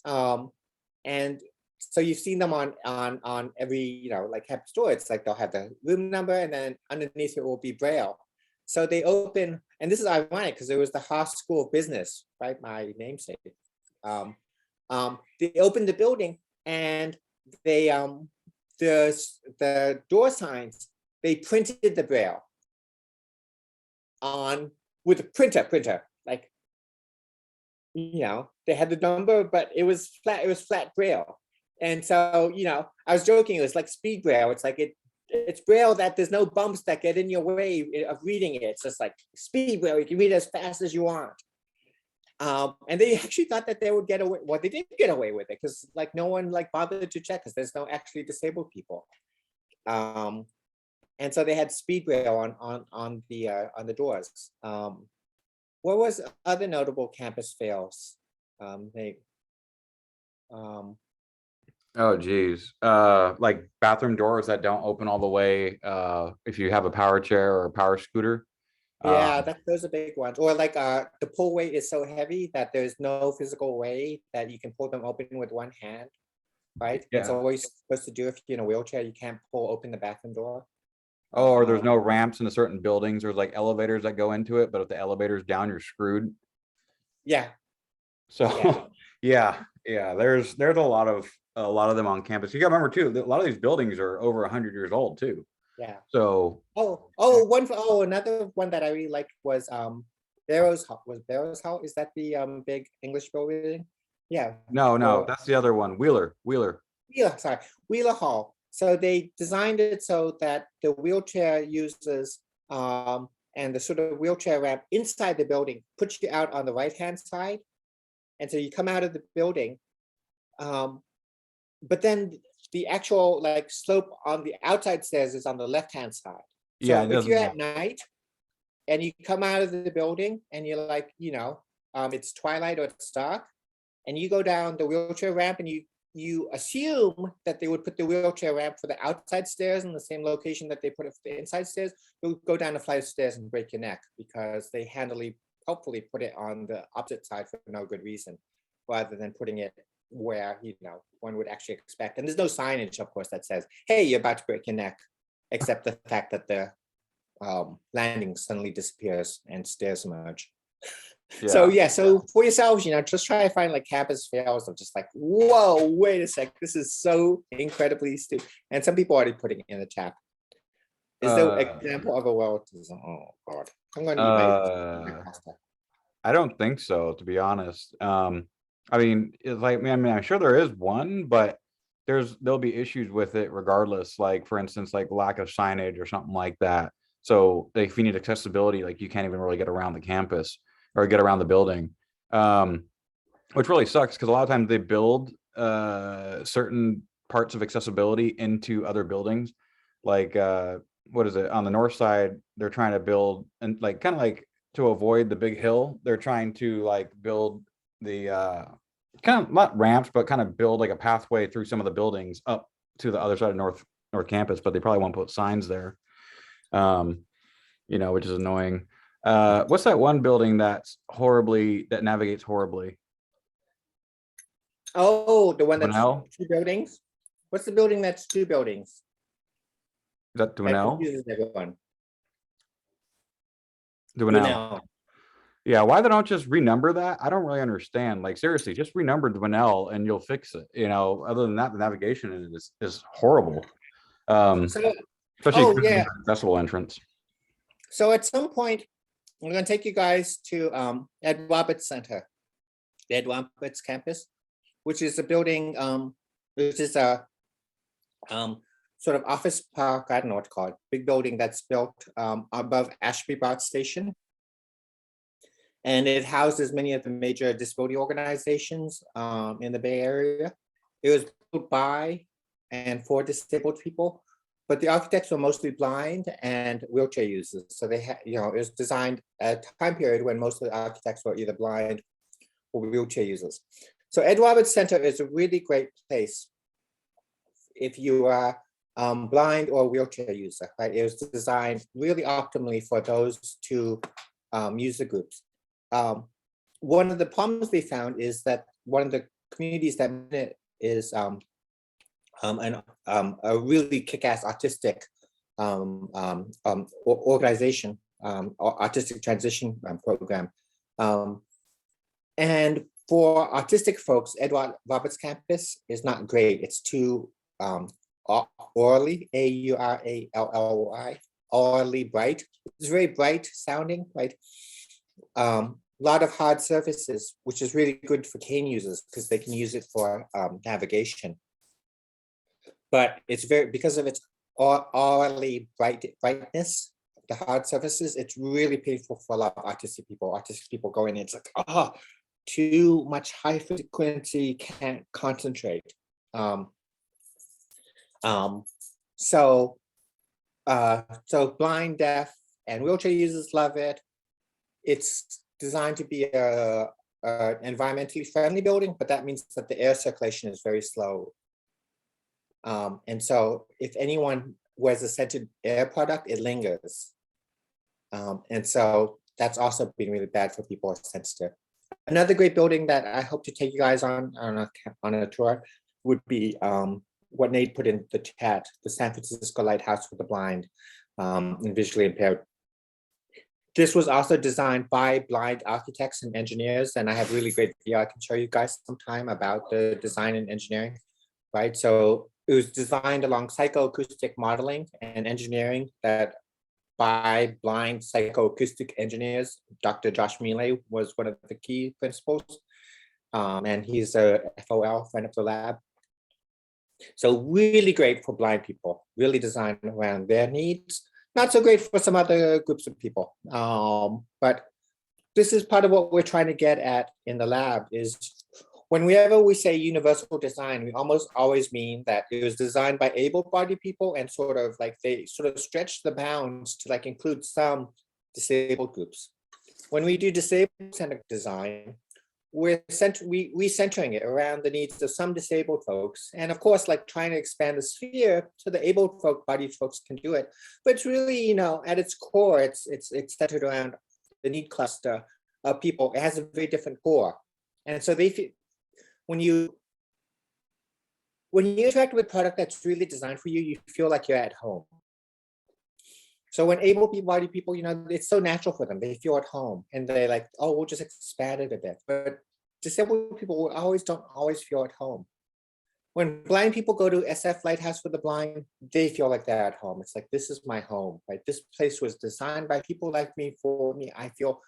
And so you've seen them on every, you know, like campus door. It's like they'll have the room number, and then underneath it will be Braille. So they open, and this is ironic because it was the Haas School of Business, right? My namesake. They opened the building, and they the door signs, they printed the Braille on with a printer, like, you know, they had the number, but it was flat Braille. And so, you know, I was joking, it was like speed Braille. It's like it's Braille that there's no bumps that get in your way of reading it. It's just like speed Braille. You can read it as fast as you want. And they actually thought that they would get away. Well, they did get away with it because like no one like bothered to check because there's no actually disabled people. And so they had speed Braille on the doors. What was other notable campus fails? Oh, geez. Like bathroom doors that don't open all the way, if you have a power chair or a power scooter. Yeah, those are big ones. Or like the pull weight is so heavy that there's no physical way that you can pull them open with one hand, right? It's Yeah. always supposed to do if you're in a wheelchair, you can't pull open the bathroom door. Oh, or there's no ramps into certain buildings. There's like elevators that go into it, but if the elevator's down, you're screwed. Yeah, So, Yeah. yeah, there's a lot of them on campus. You gotta remember too, that a lot of these buildings are over 100 years old too. yeah. So, Another one that I really liked was Barrows Hall. Is that the big English building? Yeah. no, Or- that's the other one. Wheeler. Wheeler Hall. So they designed it so that the wheelchair users and the sort of wheelchair ramp inside the building puts you out on the right-hand side. And so you come out of the building. But then the actual like slope on the outside stairs is on the left-hand side. So Yeah, it if you're doesn't- at night and you come out of the building and you're like, you know, it's twilight or it's dark, and you go down the wheelchair ramp and you assume that they would put the wheelchair ramp for the outside stairs in the same location that they put it for the inside stairs, you'll go down a flight of stairs and break your neck because they helpfully put it on the opposite side for no good reason, rather than putting it where, you know, one would actually expect. And there's no signage, of course, that says, hey, you're about to break your neck, except the fact that the landing suddenly disappears and stairs emerge. So yeah, so for yourselves, you know, just try to find like campus fails of just like, whoa, wait a sec, this is so incredibly stupid. And some people already putting it in the chat. Is there an example of a well? Oh God, I'm going to eat my pasta. I don't think so, to be honest. I mean, it's like, man, I'm sure there is one, but there'll be issues with it regardless. Like, for instance, like lack of signage or something like that. So like, if you need accessibility, like you can't even really get around the campus or get around the building, which really sucks because a lot of times they build certain parts of accessibility into other buildings. Like, what is it? On the north side, they're trying to build, and like kind of like to avoid the big hill, they're trying to like build the kind of not ramps, but kind of build like a pathway through some of the buildings up to the other side of North Campus, but they probably won't put signs there. You know, which is annoying. What's that one building that navigates horribly? Oh, the one that's Dwinell? 2 buildings? What's the building that's 2 buildings? Is that That Dwinell? confuses everyone. Dwinell. Yeah, why they don't just renumber that? I don't really understand. Like seriously, just renumber Dwell and you'll fix it. You know, other than that, the navigation in it is horrible. So, Especially oh if you're yeah, an accessible entrance. so at some point, we're gonna take you guys to Ed Roberts Center, the Ed Roberts campus, which is a building, which is a sort of office park, I don't know what to call it, big building that's built above Ashby Bart Station. And it houses many of the major disability organizations in the Bay Area. It was built by and for disabled people, but the architects were mostly blind and wheelchair users. So they had, you know, it was designed at a time period when most of the architects were either blind or wheelchair users. So Ed Roberts Center is a really great place if you are blind or wheelchair user, right? It was designed really optimally for those two user groups. One of the problems we found is that one of the communities that is a really kick-ass artistic organization, or artistic transition program. And for artistic folks, Ed Roberts campus is not great. It's too orally, A-U-R-A-L-L-Y, orally bright. It's very bright sounding, right? A lot of hard surfaces, which is really good for cane users because they can use it for navigation. But it's very, because of its orally brightness, the hard surfaces, it's really painful for a lot of artistic people. Artistic people go in, it's like, oh, too much high frequency, can't concentrate. So blind, deaf, and wheelchair users love it. It's designed to be a environmentally friendly building, but that means that the air circulation is very slow. And so if anyone wears a scented air product, it lingers. And so that's also been really bad for people who are sensitive. Another great building that I hope to take you guys on a tour would be what Nate put in the chat, the San Francisco Lighthouse for the Blind and visually impaired. This was also designed by blind architects and engineers, and I have really great video I can show you guys sometime about the design and engineering, right? So it was designed along psychoacoustic modeling and engineering that by blind psychoacoustic engineers. Dr. Josh Mealy was one of the key principals, and he's a FOL, friend of the lab. So really great for blind people, really designed around their needs. Not so great for some other groups of people. But this is part of what we're trying to get at in the lab is whenever we say universal design, we almost always mean that it was designed by able-bodied people and sort of like they sort of stretch the bounds to like include some disabled groups. When we do disabled-centered design, we centering it around the needs of some disabled folks, and of course, like trying to expand the sphere so the able-bodied folks can do it. But it's really, you know, at its core, it's centered around the need cluster of people. It has a very different core, and so when you interact with a product that's really designed for you, you feel like you're at home. So when able-bodied people, you know, it's so natural for them. They feel at home and they're like, oh, we'll just expand it a bit. But disabled people don't always feel at home. When blind people go to SF Lighthouse for the Blind, they feel like they're at home. It's like, this is my home, right? This place was designed by people like me, for me. I feel,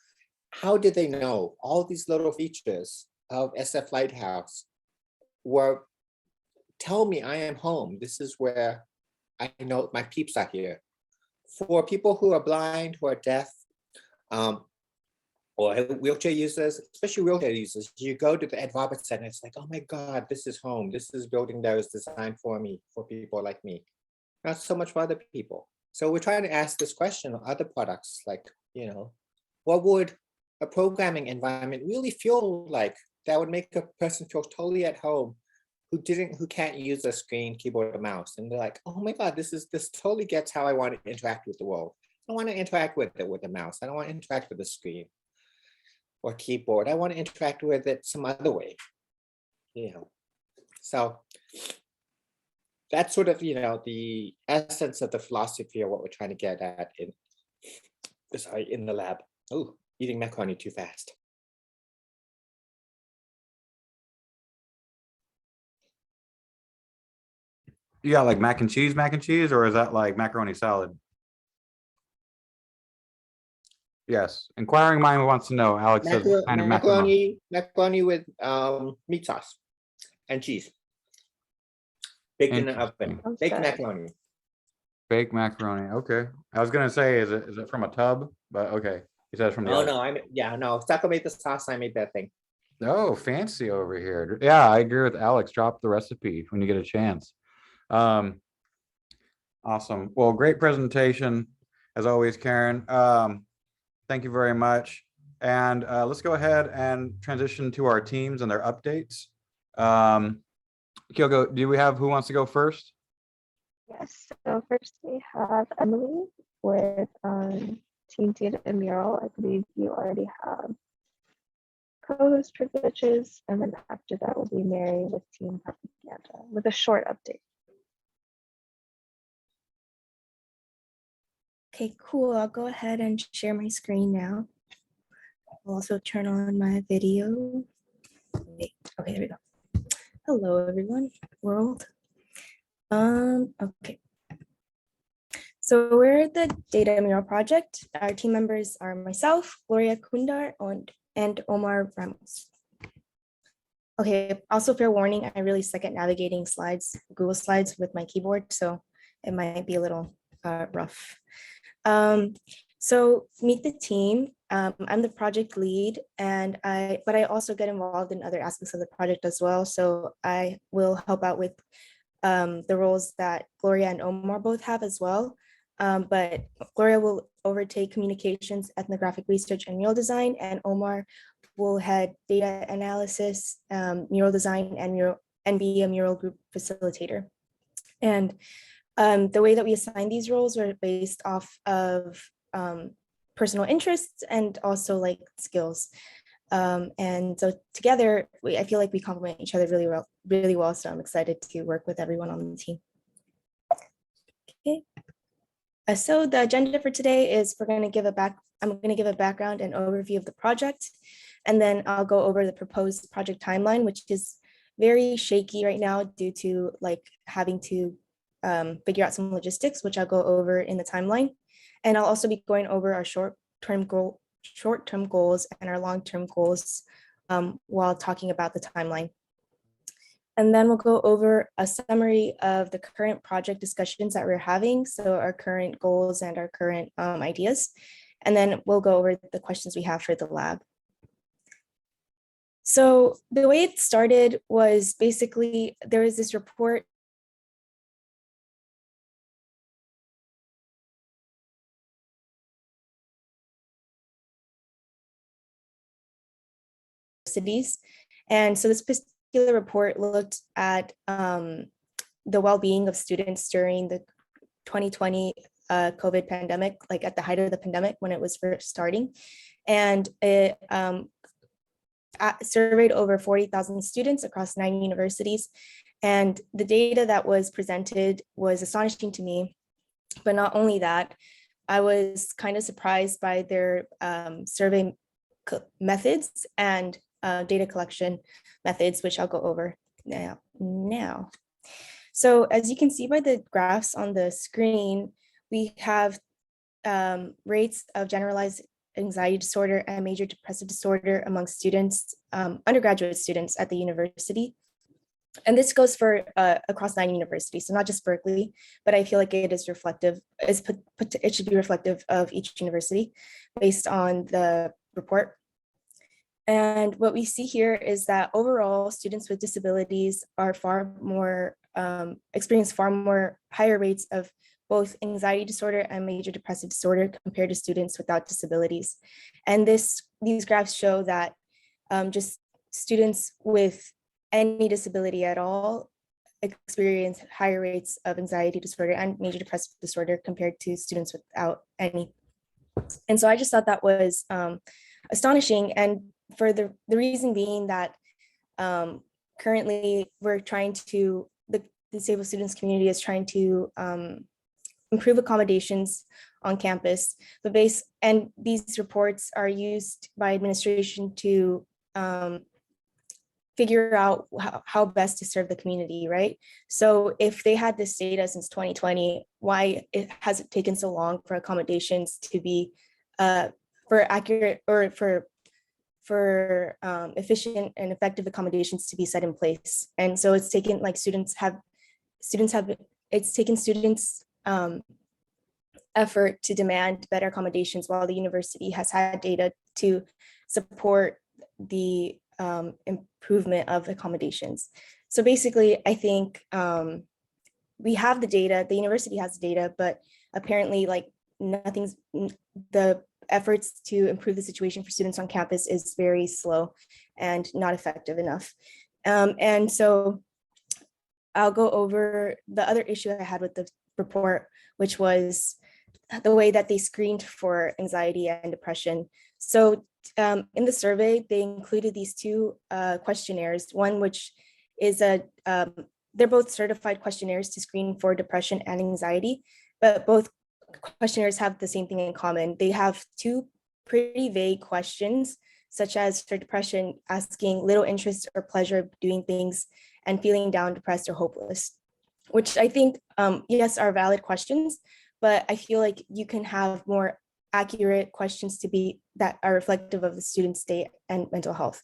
how did they know all these little features of SF Lighthouse were, tell me I am home. This is where I know my peeps are here. For people who are blind, who are deaf, or wheelchair users, especially wheelchair users, you go to the Ed Roberts Center, it's like, oh my God, this is home. This is a building that was designed for me, for people like me. Not so much for other people. So we're trying to ask this question of other products, like, you know, what would a programming environment really feel like that would make a person feel totally at home who can't use a screen, keyboard, or mouse, and they're like, oh my God, this totally gets how I want to interact with the world. I want to interact with it with a mouse. I don't want to interact with the screen or keyboard. I want to interact with it some other way, you know. So that's sort of, you know, the essence of the philosophy of what we're trying to get at in the lab. Oh, eating macaroni too fast. You got like mac and cheese, or is that like macaroni salad? Yes, inquiring mind wants to know. Alex says what kind of macaroni. Macaroni with meat sauce and cheese. Baked in the oven. Interesting. Sounds Baked good. macaroni. Baked macaroni. Okay, I was gonna say, is it from a tub? But okay, he says from the Oh oven. no, no. Saka made the sauce. I made that thing. Oh, fancy over here. Yeah, I agree with Alex. Drop the recipe when you get a chance. Awesome. Well, great presentation as always, Karen. Thank you very much. And let's go ahead and transition to our teams and their updates. Kyoko, do we have who wants to go first? Yes, so first we have Emily with Team Data and Mural. I believe you already have co-host privileges, and then after that will be Mary with Team Propaganda with a short update. Okay, cool. I'll go ahead and share my screen now. I'll also turn on my video. Wait, okay, there we go. Hello, everyone, world. Okay. So we're the Data Mural Project. Our team members are myself, Gloria Kundar, and Omar Ramos. Okay, also fair warning, I really suck at navigating slides, Google Slides with my keyboard, so it might be a little rough. So meet the team. I'm the project lead, but I also get involved in other aspects of the project as well. So I will help out with the roles that Gloria and Omar both have as well. But Gloria will overtake communications, ethnographic research, and mural design, and Omar will head data analysis, mural design, and be a mural group facilitator. And the way that we assign these roles were based off of personal interests and also like skills. And so together, I feel like we complement each other really well. So I'm excited to work with everyone on the team. Okay. So the agenda for today is I'm going to give a background and overview of the project, and then I'll go over the proposed project timeline, which is very shaky right now due to like having to figure out some logistics, which I'll go over in the timeline. And I'll also be going over our short-term goals and our long-term goals while talking about the timeline. And then we'll go over a summary of the current project discussions that we're having, so our current goals and our current ideas. And then we'll go over the questions we have for the lab. So the way it started was basically there was this report cities. And so this particular report looked at the well-being of students during the 2020 COVID pandemic, like at the height of the pandemic when it was first starting. And it surveyed over 40,000 students across 9 universities. And the data that was presented was astonishing to me. But not only that, I was kind of surprised by their survey methods and data collection methods, which I'll go over now. So as you can see by the graphs on the screen, we have rates of generalized anxiety disorder and major depressive disorder among students, undergraduate students at the university. And this goes for across 9 universities, so not just Berkeley, but I feel like it is reflective, it should be reflective of each university based on the report. And what we see here is that overall students with disabilities are experience far more higher rates of both anxiety disorder and major depressive disorder compared to students without disabilities. And these graphs show that just students with any disability at all experience higher rates of anxiety disorder and major depressive disorder compared to students without any. And so I just thought that was astonishing. And for the reason being that currently we're trying to, the disabled students community is trying to improve accommodations on campus. And these reports are used by administration to figure out how best to serve the community, right? So if they had this data since 2020, why has it taken so long for accommodations to be for accurate or for efficient and effective accommodations to be set in place? And so it's taken like it's taken students effort to demand better accommodations while the university has had data to support the improvement of accommodations. So basically, I think we have the data, the university has data, but apparently like the efforts to improve the situation for students on campus is very slow and not effective enough. And so I'll go over the other issue I had with the report, which was the way that they screened for anxiety and depression. So in the survey, they included these two questionnaires, one which is they're both certified questionnaires to screen for depression and anxiety, but both questionnaires have the same thing in common. They have two pretty vague questions, such as for depression, asking little interest or pleasure of doing things and feeling down, depressed, or hopeless, which I think, yes, are valid questions, but I feel like you can have more accurate questions that are reflective of the student's state and mental health.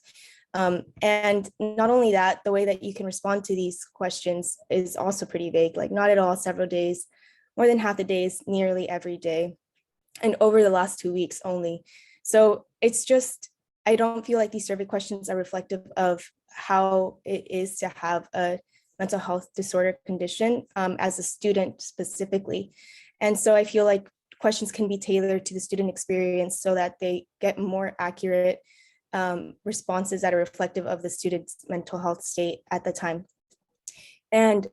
And not only that, the way that you can respond to these questions is also pretty vague, like not at all, several days, more than half the days, nearly every day, and over the last 2 weeks only. So it's just, I don't feel like these survey questions are reflective of how it is to have a mental health disorder condition as a student specifically. And so I feel like questions can be tailored to the student experience so that they get more accurate responses that are reflective of the student's mental health state at the time. And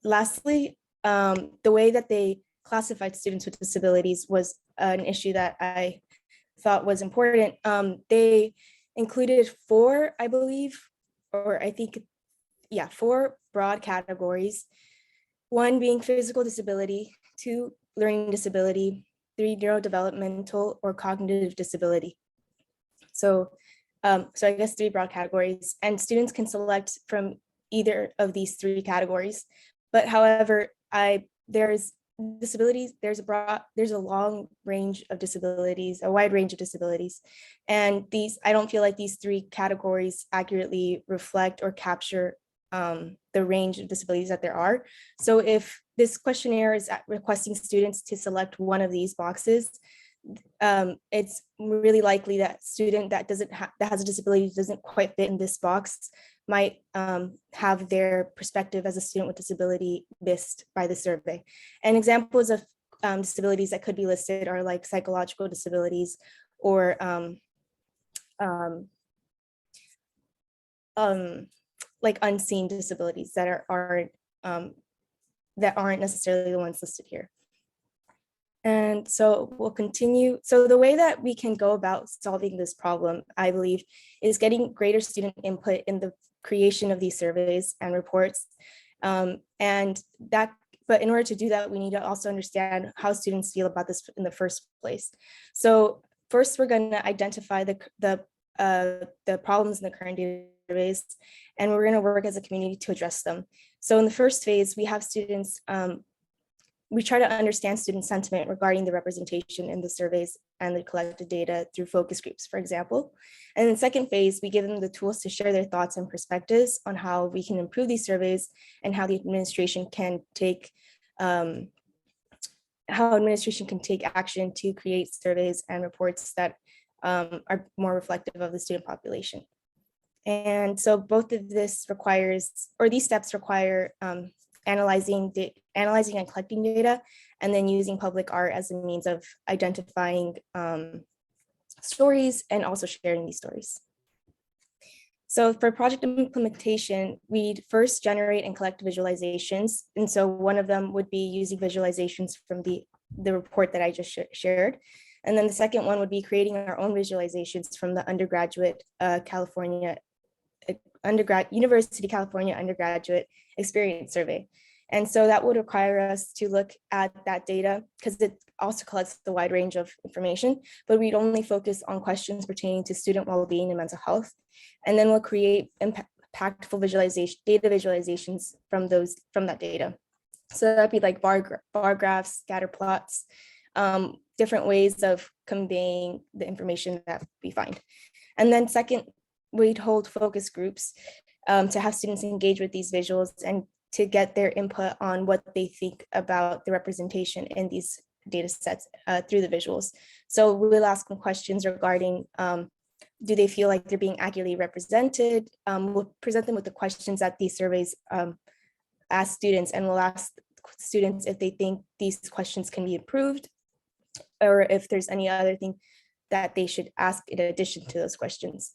lastly, the way that they classified students with disabilities was an issue that I thought was important. They included four, I believe, or I think, yeah, four broad categories. One being physical disability, two, learning disability, three, neurodevelopmental or cognitive disability. So I guess three broad categories, and students can select from either of these three categories. But however, there's disabilities, there's a long range of disabilities, a wide range of disabilities. And I don't feel like these three categories accurately reflect or capture the range of disabilities that there are. So if this questionnaire is requesting students to select one of these boxes, it's really likely that student that has a disability doesn't quite fit in this box might have their perspective as a student with disability missed by the survey. And examples of disabilities that could be listed are like psychological disabilities or like unseen disabilities that aren't necessarily the ones listed here. And so we'll continue. So the way that we can go about solving this problem, I believe, is getting greater student input in the creation of these surveys and reports. But in order to do that, we need to also understand how students feel about this in the first place. So first, we're going to identify the problems in the current database, and we're going to work as a community to address them. So in the first phase, we have students, we try to understand student sentiment regarding the representation in the surveys and the collected data through focus groups, for example. And in the second phase, we give them the tools to share their thoughts and perspectives on how we can improve these surveys and how the administration can take action to create surveys and reports that are more reflective of the student population. And so both of these steps require analyzing and collecting data, and then using public art as a means of identifying stories and also sharing these stories. So for project implementation, we'd first generate and collect visualizations. And so one of them would be using visualizations from the report that I just shared. And then the second one would be creating our own visualizations from the University of California undergraduate experience survey. And so that would require us to look at that data because it also collects the wide range of information, but we'd only focus on questions pertaining to student well-being and mental health. And then we'll create impactful data visualizations from that data. So that'd be like bar graphs, scatter plots, different ways of conveying the information that we find. And then second, we'd hold focus groups to have students engage with these visuals and to get their input on what they think about the representation in these data sets through the visuals. So we'll ask them questions regarding, do they feel like they're being accurately represented? We'll present them with the questions that these surveys ask students, and we'll ask students if they think these questions can be improved, or if there's any other thing that they should ask in addition to those questions,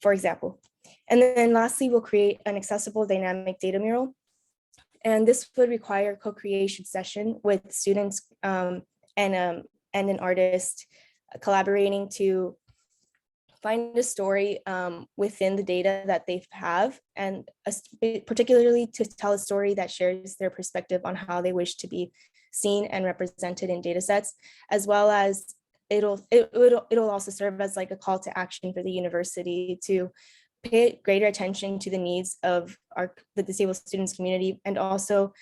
for example. And then lastly, we'll create an accessible dynamic data mural. And this would require a co-creation session with students and an artist collaborating to find a story within the data that they have, and particularly to tell a story that shares their perspective on how they wish to be seen and represented in data sets, as well as it'll also serve as like a call to action for the university to pay greater attention to the needs of the disabled students community, and also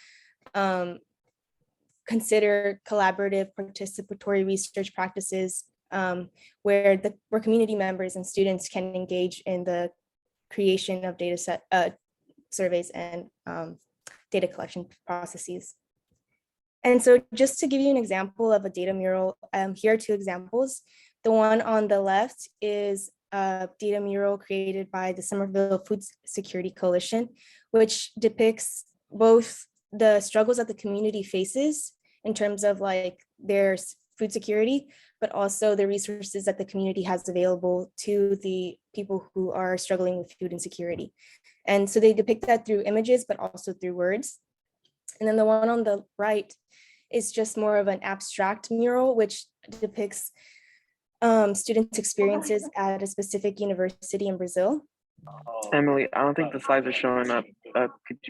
consider collaborative participatory research practices where community members and students can engage in the creation of data set surveys and data collection processes. And so just to give you an example of a data mural, here are two examples. The one on the left is a data mural created by the Somerville Food Security Coalition, which depicts both the struggles that the community faces in terms of like their food security, but also the resources that the community has available to the people who are struggling with food insecurity. And so they depict that through images, but also through words. And then the one on the right is just more of an abstract mural, which depicts students' experiences at a specific university in Brazil. Emily, I don't think the slides are showing up.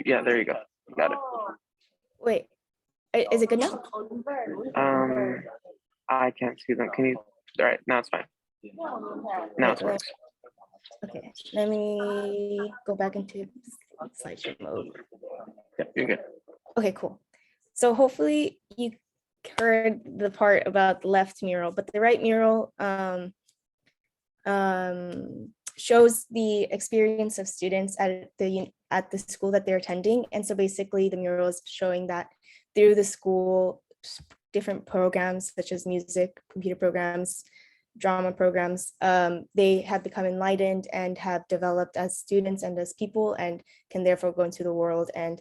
Yeah, there you go. You got it. Wait, is it good now? I can't see them. Can you? All right, now it's fine. Now it works. Okay, let me go back into slideshow mode. Yeah, you're good. Okay, cool. So hopefully you heard the part about the left mural, but the right mural shows the experience of students at the school that they're attending. And so basically the mural is showing that through the school, different programs such as music, computer programs, drama programs, they have become enlightened and have developed as students and as people, and can therefore go into the world and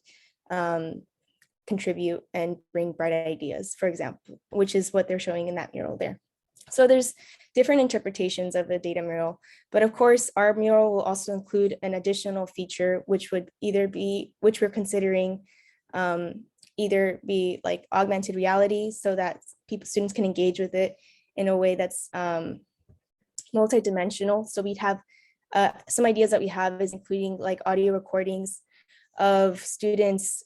contribute and bring bright ideas, for example, which is what they're showing in that mural there. So there's different interpretations of the data mural, but of course our mural will also include an additional feature, which would which we're considering either be like augmented reality, so that students can engage with it in a way that's multidimensional. So we'd have some ideas that we have is including like audio recordings of students'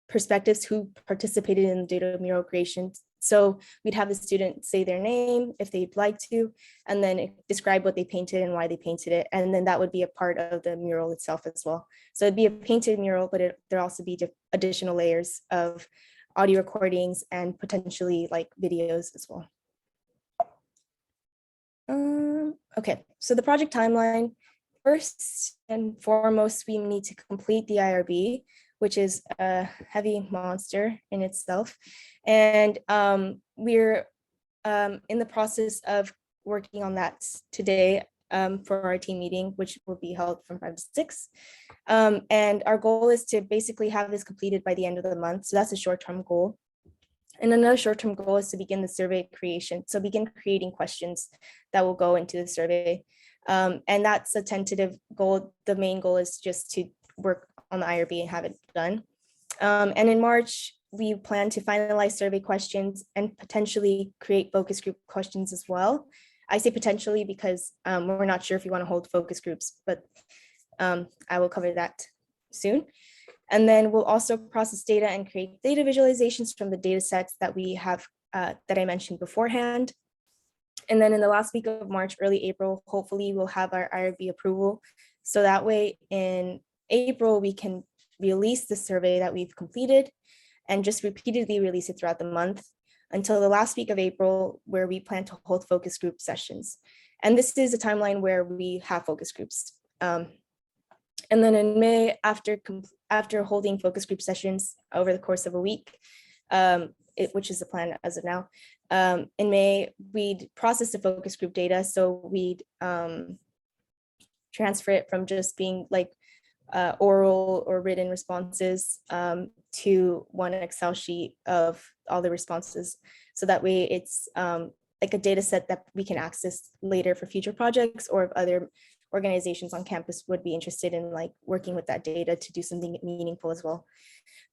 perspectives who participated in the data mural creation. So we'd have the student say their name if they'd like to, and then describe what they painted and why they painted it. And then that would be a part of the mural itself as well. So it'd be a painted mural, but there'll also be additional layers of audio recordings and potentially like videos as well. Okay, so the project timeline. First and foremost, we need to complete the IRB, which is a heavy monster in itself. And we're in the process of working on that today for our team meeting, which will be held from 5 to 6. And our goal is to basically have this completed by the end of the month. So that's a short-term goal. And another short-term goal is to begin the survey creation. So begin creating questions that will go into the survey. And that's a tentative goal. The main goal is just to work on the IRB and have it done. And in March, we plan to finalize survey questions and potentially create focus group questions as well. I say potentially because we're not sure if we want to hold focus groups, but I will cover that soon. And then we'll also process data and create data visualizations from the data sets that we have that I mentioned beforehand. And then in the last week of March, early April, hopefully we'll have our IRB approval. So that way in April, we can release the survey that we've completed and just repeatedly release it throughout the month until the last week of April, where we plan to hold focus group sessions. And this is a timeline where we have focus groups. And then in May, after holding focus group sessions over the course of a week, which is the plan as of now, in May, we'd process the focus group data. So we'd transfer it from just being like oral or written responses to one Excel sheet of all the responses. So that way it's like a data set that we can access later for future projects, or if other organizations on campus would be interested in like working with that data to do something meaningful as well.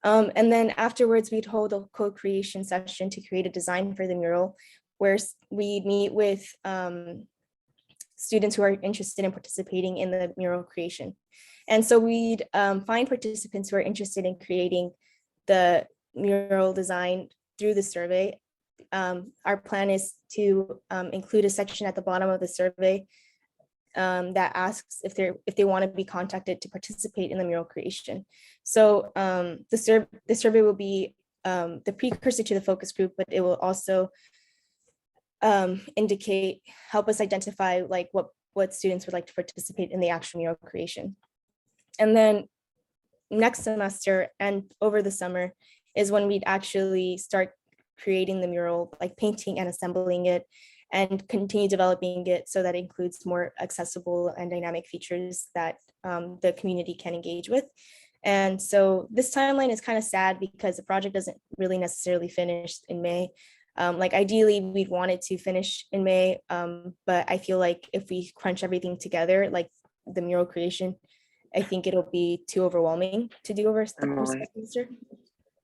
And then afterwards, we'd hold a co-creation session to create a design for the mural, where we meet with students who are interested in participating in the mural creation. And so we'd find participants who are interested in creating the mural design through the survey. Our plan is to include a section at the bottom of the survey that asks if they want to be contacted to participate in the mural creation. So the survey will be the precursor to the focus group, but it will also help us identify like what students would like to participate in the actual mural creation. And then next semester and over the summer is when we'd actually start creating the mural, like painting and assembling it, and continue developing it so that it includes more accessible and dynamic features that the community can engage with. And so this timeline is kind of sad because the project doesn't really necessarily finish in May. Like ideally we'd want it to finish in May, but I feel like if we crunch everything together, like the mural creation, I think it'll be too overwhelming to do over the course of the semester.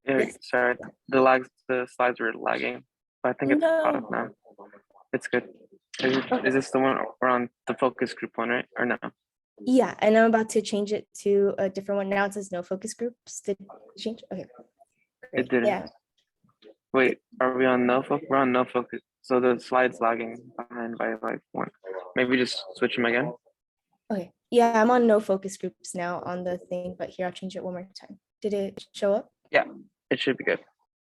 Yes. Sorry, the slides were lagging, but I think it's caught up now. It's good. Is this the one we're on, the focus group one, right? Or no? Yeah, and I'm about to change it to a different one. Now it says no focus groups. Did it change? Okay. It didn't. Yeah. Wait, are we on no focus? We're on no focus. So the slide's lagging behind by like one. Maybe just switch them again. Okay. Yeah, I'm on no focus groups now on the thing, but here I'll change it one more time. Did it show up? Yeah, it should be good.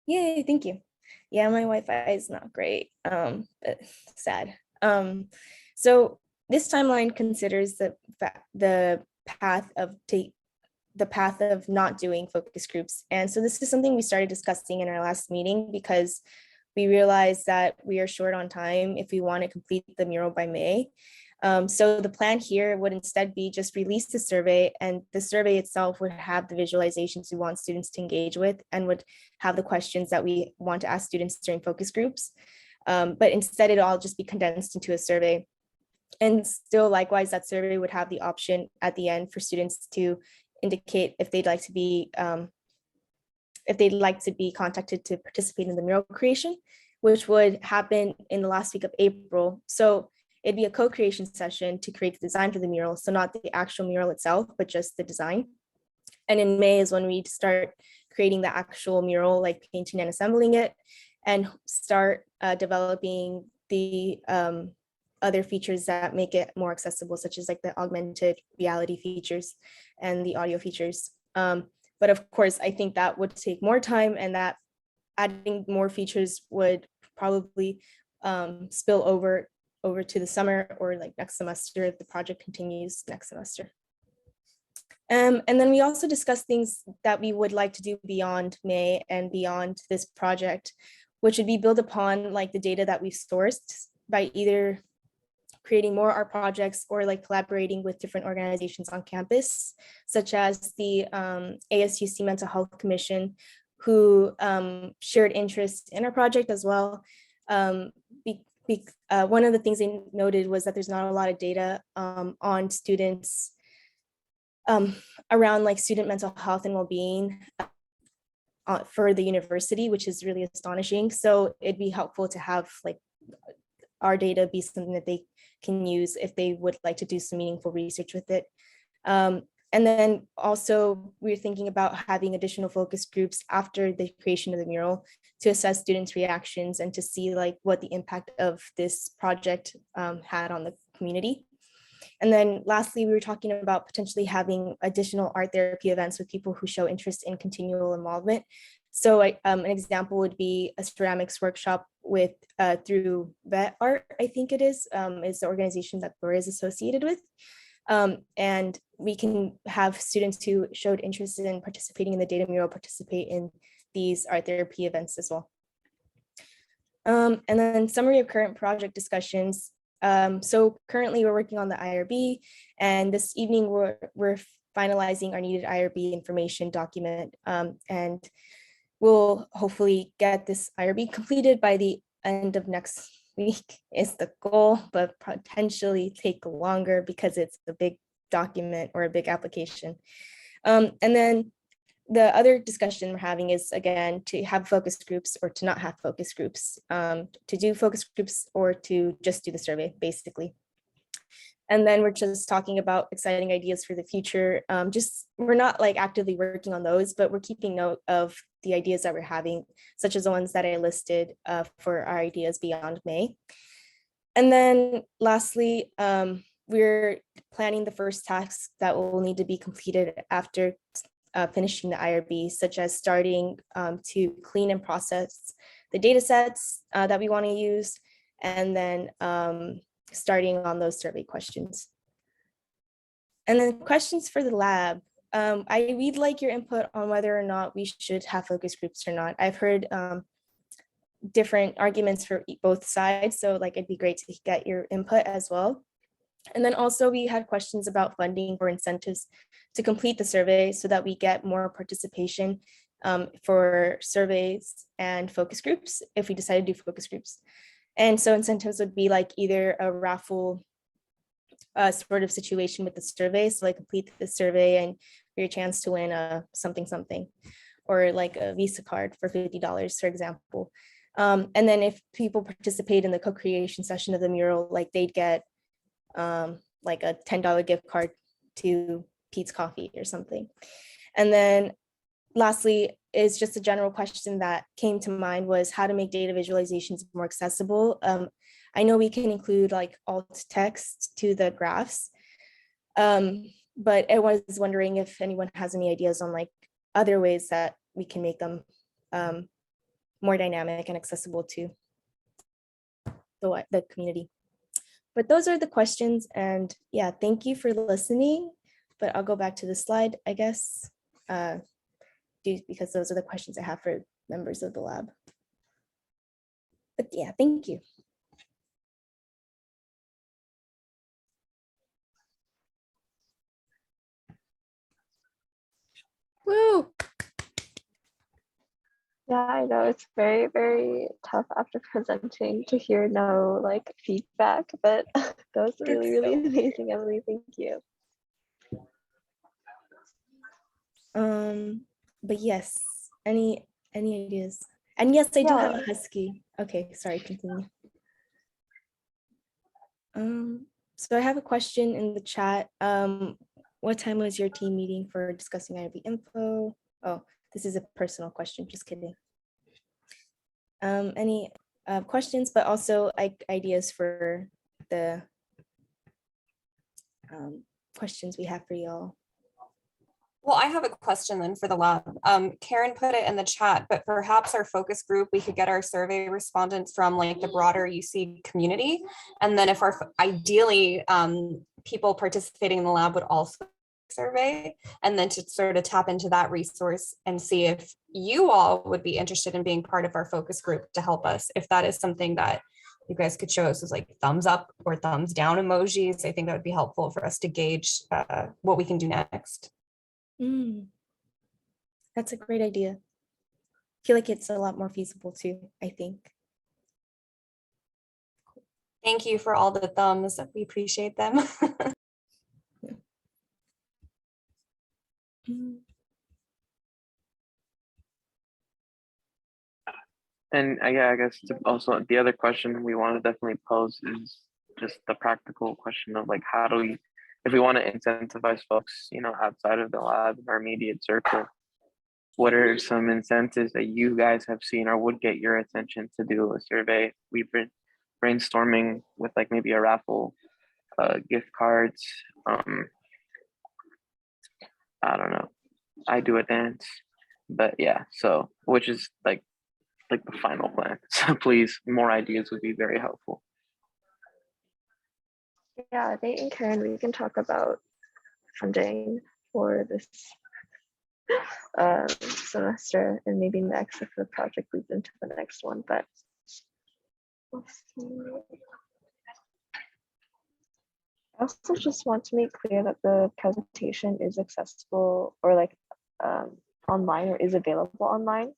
Yay, thank you. Yeah, my Wi-Fi is not great, but sad. So this timeline considers the path of not doing focus groups. And so this is something we started discussing in our last meeting because we realized that we are short on time if we want to complete the mural by May. So the plan here would instead be just release the survey, and the survey itself would have the visualizations we want students to engage with and would have the questions that we want to ask students during focus groups. But instead it'll all just be condensed into a survey. And still likewise, that survey would have the option at the end for students to indicate if they'd like to be contacted to participate in the mural creation, which would happen in the last week of April. So it'd be a co-creation session to create the design for the mural. So not the actual mural itself, but just the design. And in May is when we start creating the actual mural, like painting and assembling it, and start developing the other features that make it more accessible, such as like the augmented reality features and the audio features. But of course, I think that would take more time, and that adding more features would probably spill over to the summer or like next semester if the project continues next semester. And then we also discussed things that we would like to do beyond May and beyond this project, which would be built upon like the data that we've sourced by either creating more art projects or like collaborating with different organizations on campus, such as the ASUC Mental Health Commission, who shared interest in our project as well. One of the things they noted was that there's not a lot of data on students around like student mental health and well-being for the university, which is really astonishing. So it'd be helpful to have like our data be something that they can use if they would like to do some meaningful research with it. And And then also we're thinking about having additional focus groups after the creation of the mural to assess students' reactions and to see like what the impact of this project had on the community. And then lastly, we were talking about potentially having additional art therapy events with people who show interest in continual involvement. So an example would be a ceramics workshop with through Vet Art, I think it is the organization that Gloria is associated with. And we can have students who showed interest in participating in the data mural participate in these art therapy events as well. And then summary of current project discussions. So currently we're working on the IRB, and this evening we're finalizing our needed IRB information document, and we'll hopefully get this IRB completed by the end of next week is the goal, but potentially take longer because it's a big document or a big application. And then the other discussion we're having is, again, to have focus groups or to not have focus groups, to do focus groups or to just do the survey, basically. And then we're just talking about exciting ideas for the future. We're not like actively working on those, but we're keeping note of the ideas that we're having, such as the ones that I listed for our ideas beyond May. And then lastly, we're planning the first tasks that will need to be completed after finishing the IRB, such as starting to clean and process the data sets that we want to use, and then starting on those survey questions. And then questions for the lab. We'd like your input on whether or not we should have focus groups or not. I've heard different arguments for both sides, so like it'd be great to get your input as well. And then also we had questions about funding for incentives to complete the survey so that we get more participation for surveys and focus groups if we decide to do focus groups. And so incentives would be like either a raffle sort of situation with the survey. So like complete the survey and your chance to win a something, or like a Visa card for $50, for example. And then if people participate in the co-creation session of the mural, like they'd get like a $10 gift card to Pete's Coffee or something. And then lastly, is just a general question that came to mind was how to make data visualizations more accessible. I know we can include like alt text to the graphs, but I was wondering if anyone has any ideas on like other ways that we can make them more dynamic and accessible to the community. But those are the questions, and yeah, thank you for listening. But I'll go back to the slide, I guess, because those are the questions I have for members of the lab. But yeah, thank you. Woo! Yeah, I know it's very, very tough after presenting to hear no like feedback, but that was really, really amazing, Emily. Thank you. But yes, any ideas? And yes, I do have a husky. Okay, sorry, continue. So I have a question in the chat. What time was your team meeting for discussing IRB info? Oh, this is a personal question, just kidding. Any questions, but also ideas for the questions we have for y'all? Well, I have a question then for the lab. Karen put it in the chat, but perhaps our focus group, we could get our survey respondents from like the broader UC community. And then if ideally people participating in the lab would also survey, and then to sort of tap into that resource and see if you all would be interested in being part of our focus group to help us. If that is something that you guys could show us as like thumbs up or thumbs down emojis, I think that would be helpful for us to gauge what we can do next. That's a great idea. I feel like it's a lot more feasible too, I think. Thank you for all the thumbs. We appreciate them. And yeah, I guess also the other question we want to definitely pose is just the practical question of like, how do we if we want to incentivize folks, outside of the lab, our immediate circle, what are some incentives that you guys have seen or would get your attention to do a survey? We've been brainstorming with like maybe a raffle, gift cards. I don't know. I do a dance, but yeah. So, which is like the final plan. So please, more ideas would be very helpful. Yeah, Nate and Karen, we can talk about funding for this semester and maybe next if the project leads into the next one. But let's see. I also just want to make clear that the presentation is accessible or like online or is available online,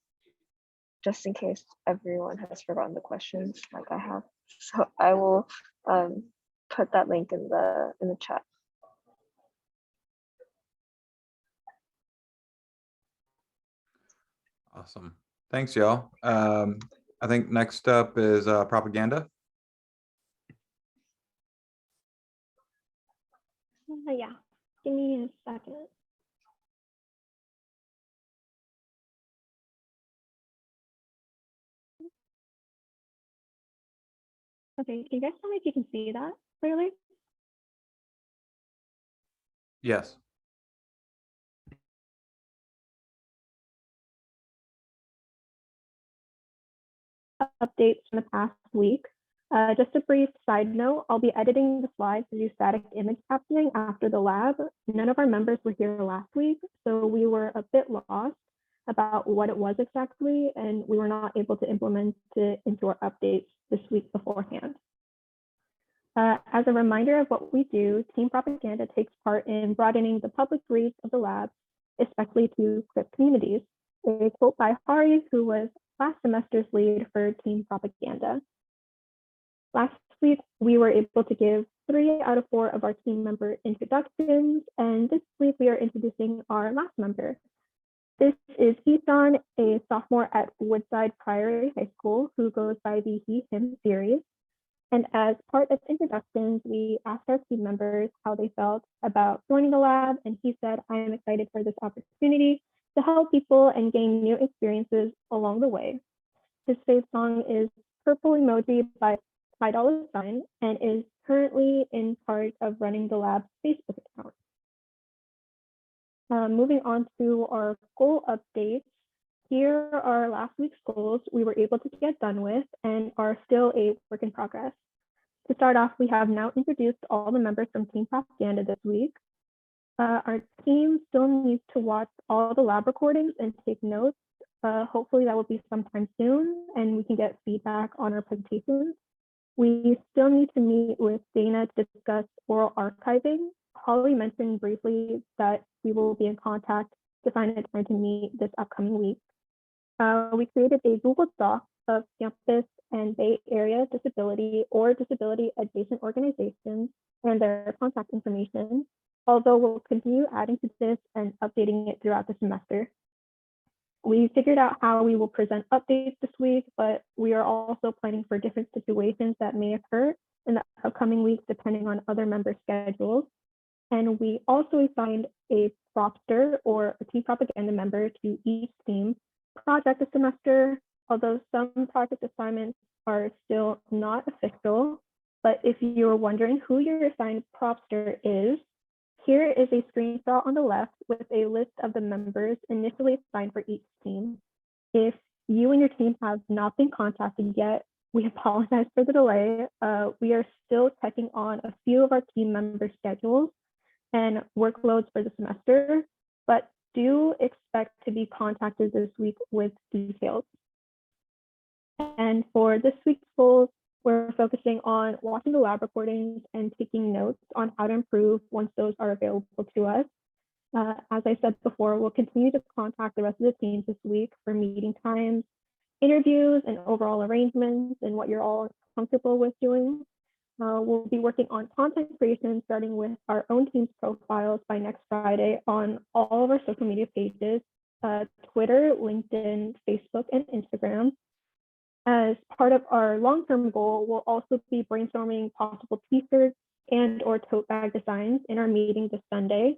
just in case everyone has forgotten the questions like I have. So I will put that link in the chat. Awesome. Thanks, y'all. I think next up is propaganda. Yeah, give me a second. Okay, can you guys tell me if you can see that clearly? Yes. Updates from the past week. Just a brief side note, I'll be editing the slides to do static image captioning after the lab. None of our members were here last week, so we were a bit lost about what it was exactly, and we were not able to implement it into our updates this week beforehand. As a reminder of what we do, Team Propaganda takes part in broadening the public reach of the lab, especially to CRIP communities. A quote by Hari, who was last semester's lead for Team Propaganda. Last week, we were able to give 3 out of 4 of our team member introductions, and this week we are introducing our last member. This is Ethan, a sophomore at Woodside Priory High School, who goes by the he, him series. And as part of introductions, we asked our team members how they felt about joining the lab, and he said, "I am excited for this opportunity to help people and gain new experiences along the way." His fave song is Purple Emoji by $5 and is currently in charge of running the lab's Facebook account. Moving on to our goal updates. Here are last week's goals we were able to get done with and are still a work in progress. To start off, we have now introduced all the members from Team Propaganda this week. Our team still needs to watch all the lab recordings and take notes. Hopefully that will be sometime soon and we can get feedback on our presentations. We still need to meet with Dana to discuss oral archiving. Holly mentioned briefly that we will be in contact to find a time to meet this upcoming week. We created a Google Doc of campus and Bay Area disability or disability adjacent organizations and their contact information, although we'll continue adding to this and updating it throughout the semester. We figured out how we will present updates this week, but we are also planning for different situations that may occur in the upcoming weeks depending on other members' schedules. And we also assigned a propster or a Team Propaganda member to each team project this semester, although some project assignments are still not official. But if you're wondering who your assigned propster is, here is a screenshot on the left with a list of the members initially assigned for each team. If you and your team have not been contacted yet, we apologize for the delay. We are still checking on a few of our team members' schedules and workloads for the semester, but do expect to be contacted this week with details. And for this week's goals, we're focusing on watching the lab recordings and taking notes on how to improve once those are available to us. As I said before, we'll continue to contact the rest of the teams this week for meeting times, interviews, and overall arrangements and what you're all comfortable with doing. We'll be working on content creation, starting with our own team's profiles by next Friday on all of our social media pages, Twitter, LinkedIn, Facebook, and Instagram. As part of our long-term goal, we'll also be brainstorming possible t-shirts, and or tote bag designs in our meeting this Sunday.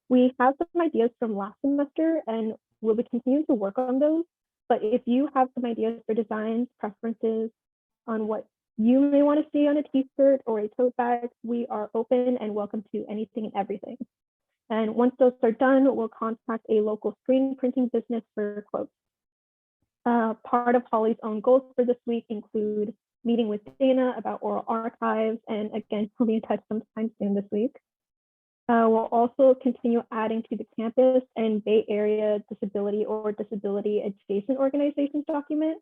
We have some ideas from last semester and we'll be continuing to work on those. But if you have some ideas for designs, preferences on what you may want to see on a t-shirt or a tote bag, we are open and welcome to anything and everything. And once those are done, we'll contact a local screen printing business for quotes. Part of Holly's own goals for this week include meeting with Dana about oral archives, and again, we'll be in touch sometime soon this week. We'll also continue adding to the campus and Bay Area disability or disability adjacent organizations document.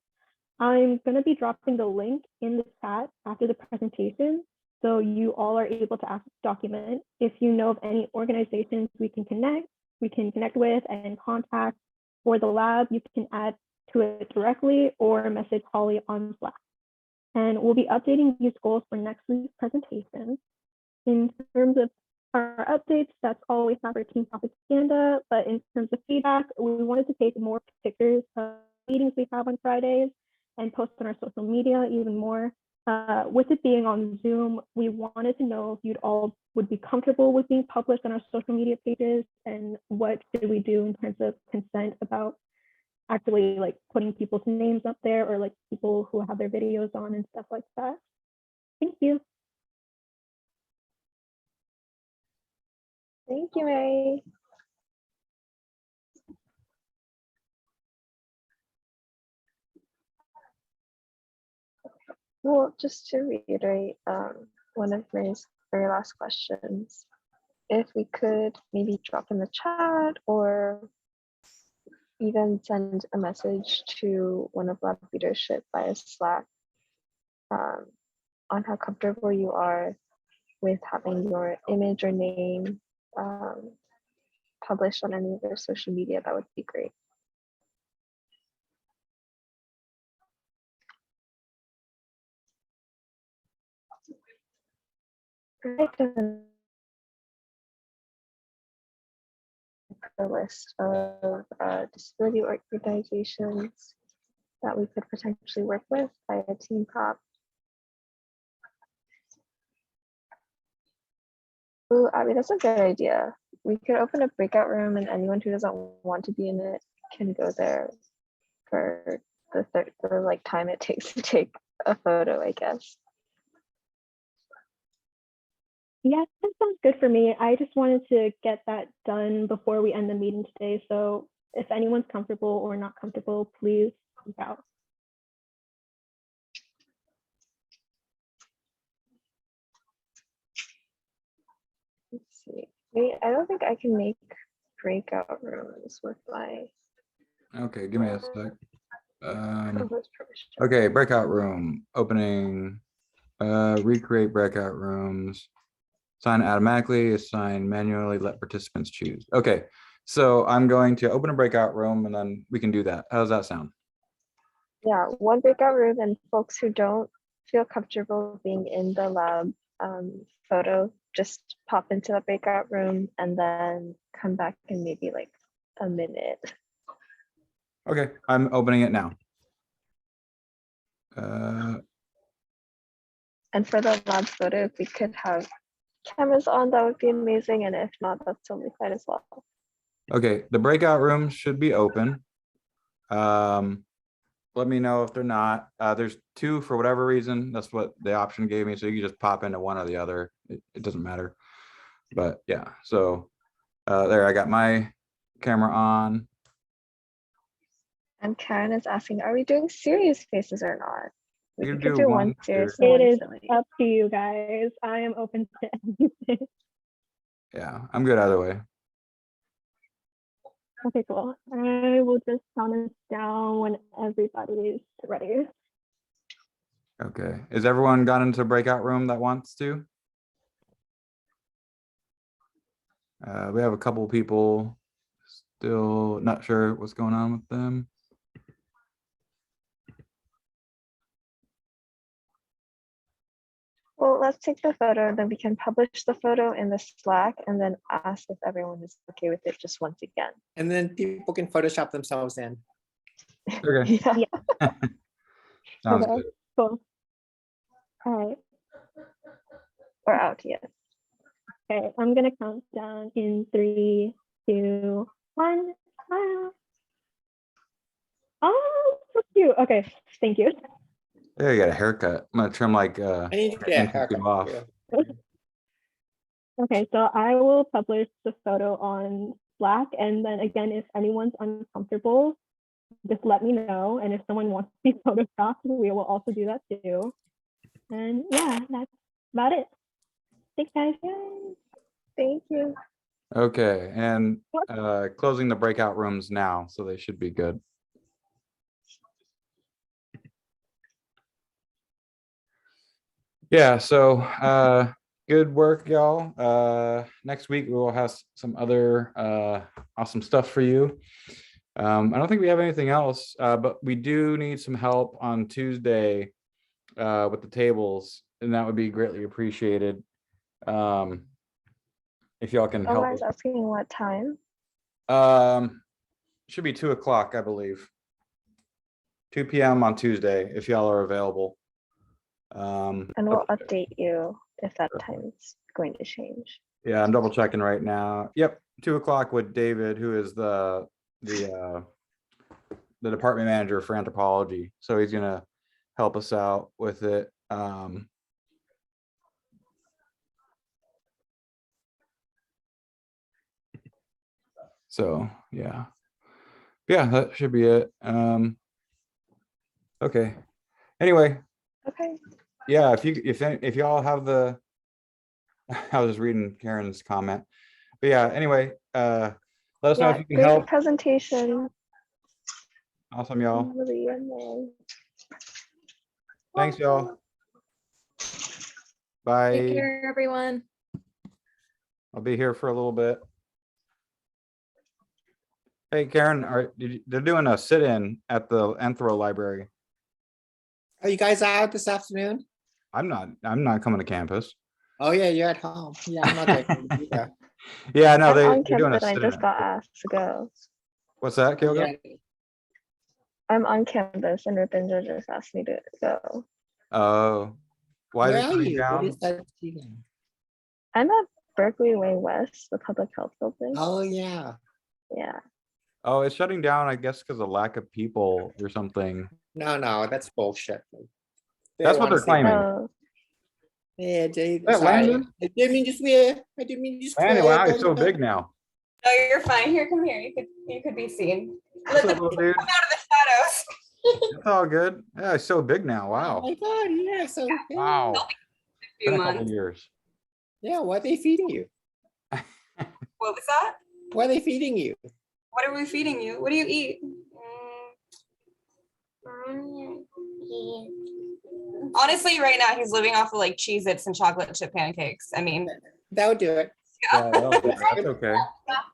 I'm going to be dropping the link in the chat after the presentation, so you all are able to access the document. If you know of any organizations we can connect with and contact for the lab, you can add to it directly or message Holly on Slack. And we'll be updating these goals for next week's presentation. In terms of our updates, that's all we have for team propaganda, but in terms of feedback, we wanted to take more pictures of meetings we have on Fridays and post on our social media even more. With it being on Zoom, we wanted to know if you'd all would be comfortable with being published on our social media pages, and what should we do in terms of consent about actually like putting people's names up there, or like people who have their videos on and stuff like that. Thank you. Thank you, Mary. Well, just to reiterate one of Mary's very last questions, if we could maybe drop in the chat or even send a message to one of lab leadership via Slack on how comfortable you are with having your image or name published on any of their social media, that would be great. The list of disability organizations that we could potentially work with via team prop. Ooh, Abby, that's a good idea. We could open a breakout room and anyone who doesn't want to be in it can go there for the like time it takes to take a photo, I guess. Yeah, that sounds good for me. I just wanted to get that done before we end the meeting today. So if anyone's comfortable or not comfortable, please speak out. Let's see. Wait, I don't think I can make breakout rooms with my Okay, give me a sec. co-host permission. Okay, breakout room opening. Recreate breakout rooms. Sign automatically, assign manually, let participants choose. Okay, so I'm going to open a breakout room and then we can do that. How does that sound? Yeah, one breakout room, and folks who don't feel comfortable being in the lab photo, just pop into the breakout room and then come back in maybe like a minute. Okay, I'm opening it now. And for the lab photo, if we could have cameras on, that would be amazing. And if not, that's totally fine as well. Okay, the breakout rooms should be open. Let me know if they're not. There's two for whatever reason. That's what the option gave me. So you can just pop into one or the other. It doesn't matter. But yeah, so there, I got my camera on. And Karen is asking, are we doing serious faces or not? We You can could do do one one serious and It one is silly. up to you guys. I am open to anything. Yeah, I'm good either way. Okay, cool. I will just count us down when everybody's ready. Okay, is everyone got into a breakout room that wants to? We have a couple people still not sure what's going on with them. Well, let's take the photo and then we can publish the photo in the Slack and then ask if everyone is okay with it just once again. And then people can Photoshop themselves in. Okay, Yeah. sounds Okay. good. Cool. All right. We're out, yes. Okay, I'm gonna count down in 3, 2, 1. Oh, so cute. Okay, thank you. There, you got a haircut. I'm gonna trim like I need to get a inch or two haircut. off. too. Okay, so I will publish the photo on Slack, and then again, if anyone's uncomfortable, just let me know. And if someone wants to be photoshopped, we will also do that too. And yeah, that's about it. Thanks, guys. Yay. Thank you. Okay, and closing the breakout rooms now, so they should be good. Yeah, so good work, y'all. Next week we will have some other awesome stuff for you. I don't think we have anything else, but we do need some help on Tuesday with the tables, and that would be greatly appreciated. If y'all can help. Omar's asking what time. Should be 2 o'clock, I believe. 2 p.m. on Tuesday, if y'all are available. And we'll update you if that time's going to change. Yeah, I'm double checking right now. Yep, 2 o'clock with David, who is the department manager for anthropology. So he's gonna help us out with it. So yeah, that should be it. Okay. Anyway, Okay. yeah, if y'all have the, I was just reading Karen's comment, but yeah, anyway, let us know Yeah, if you can great help. presentation. Awesome, y'all. Really amazing. Thanks, y'all. Bye. Take care, everyone. I'll be here for a little bit. Hey, Karen, they're doing a sit-in at the Anthro Library. Are you guys out this afternoon? I'm not coming to campus. Oh yeah, you're at home. Yeah, I'm not there. either. Yeah, no, I'm on they're doing a campus and I sit-in. just got asked to go. What's that, Kyogo? Yeah. I'm on campus and Rupinja just asked me to go. Oh, why is Where it are coming you? What down? is that feeling? I'm at Berkeley Way West, the public health building. Oh yeah. Yeah. Oh, it's shutting down, I guess, because of lack of people or something. No, that's bullshit. They That's what wanna they're see- claiming. Oh, Yeah, Jay. That Sorry. Landon? I didn't mean to swear. I didn't mean to swear. Landon, wow, he's so Don't- big now. No, you're fine. Here, come here. You could be seen. What's Let up, the little come dude? out of the shadows. It's all good. Yeah, he's so big now. Oh Wow. my god, yeah, so big. Wow. Few Been a couple months. years. Yeah, what are they feeding you? What was that? What are they feeding you? What are we feeding you? What do you eat? Honestly, right now he's living off of like Cheez-Its and chocolate chip pancakes. I mean, That would do it. Yeah, that's okay.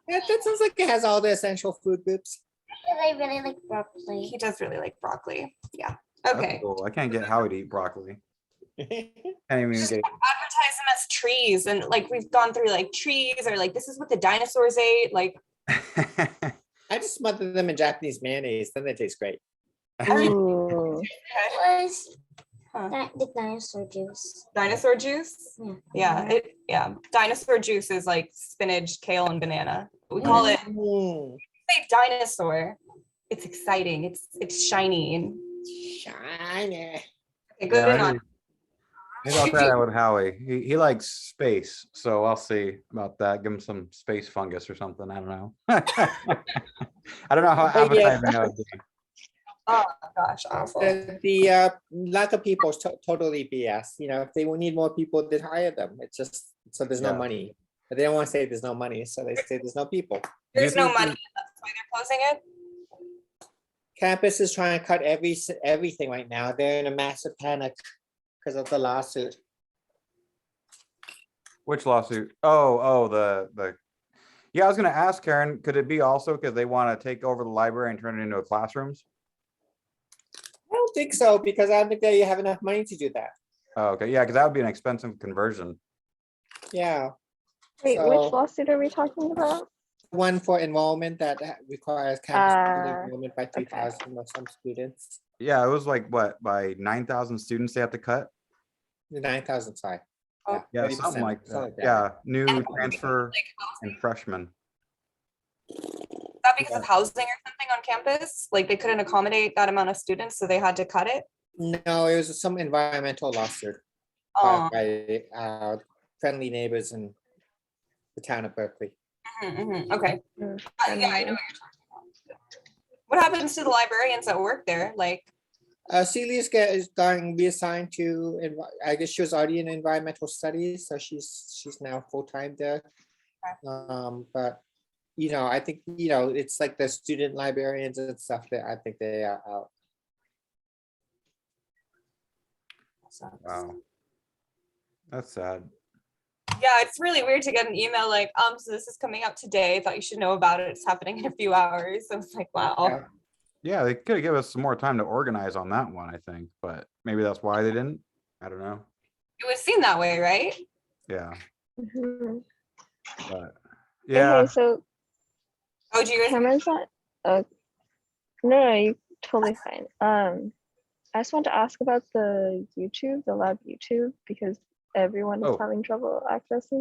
That sounds like it has all the essential food groups. I really like broccoli. he does really like broccoli. Yeah. That's Okay. cool. I can't get Howie to eat broccoli. Can't even Just get. advertise them as trees, and like we've gone through like trees, or like this is what the dinosaurs ate. Like I just smother them in Japanese mayonnaise, then they taste great. ooh. Was Huh. that the dinosaur juice? Dinosaur juice. Yeah. Yeah. Dinosaur juice is like spinach, kale, and banana. We call it say dinosaur. It's exciting. It's shiny and Shiny. okay, good enough. Maybe I'll try that with Howie. He likes space, so I'll see about that. Give him some space fungus or something. I don't know. I don't know how But yeah. appetizing that would be. Oh gosh, awful. The lack of people is totally BS. You know, if they will need more people, then hire them. It's just, so there's no Yeah. money. But they don't want to say there's no money, so they say there's no people. There's no think money. That's why they're closing it. Campus is trying to cut everything right now. They're in a massive panic because of the lawsuit. Which lawsuit? Oh, the. Yeah, I was gonna ask Karen, could it be also because they want to take over the library and turn it into a classrooms? I don't think so, because I don't think they have enough money to do that. Oh, okay, yeah, because that would be an expensive conversion. Yeah, Wait, So- which lawsuit are we talking about? one for enrollment that requires campus enrollment by okay. 3,000 of some students. Yeah, it was like what, by 9,000 students they have to cut? 9,000, sorry. Oh. Yeah, 30%, something like something that. Yeah, new And- transfer Like housing? and freshmen. Is that because of housing or something on campus? Like they couldn't accommodate that amount of students, so they had to cut it? No, it was some environmental lawsuit Oh, by friendly neighbors in the town of Berkeley. okay. Mm, Yeah, I know what you're talking about. What happens to the librarians that work there? Like, Celia's is going to be assigned to, I guess she was already in environmental studies, so she's now full-time there. But, you know, I think, you know, it's like the student librarians and stuff that I think they are out. Wow. That's sad. yeah, it's really weird to get an email like, so this is coming out today. Thought you should know about it. It's happening in a few hours. I was like, wow. Yeah. Yeah, they could give us some more time to organize on that one, I think, but maybe that's why they didn't. I don't know. It was seen that way, right? Yeah, Mhm. but Hey, yeah. so Oh, do you guys? Cameron's not. No, you totally fine. I just want to ask about the YouTube, the lab YouTube, because everyone is Oh. having trouble accessing.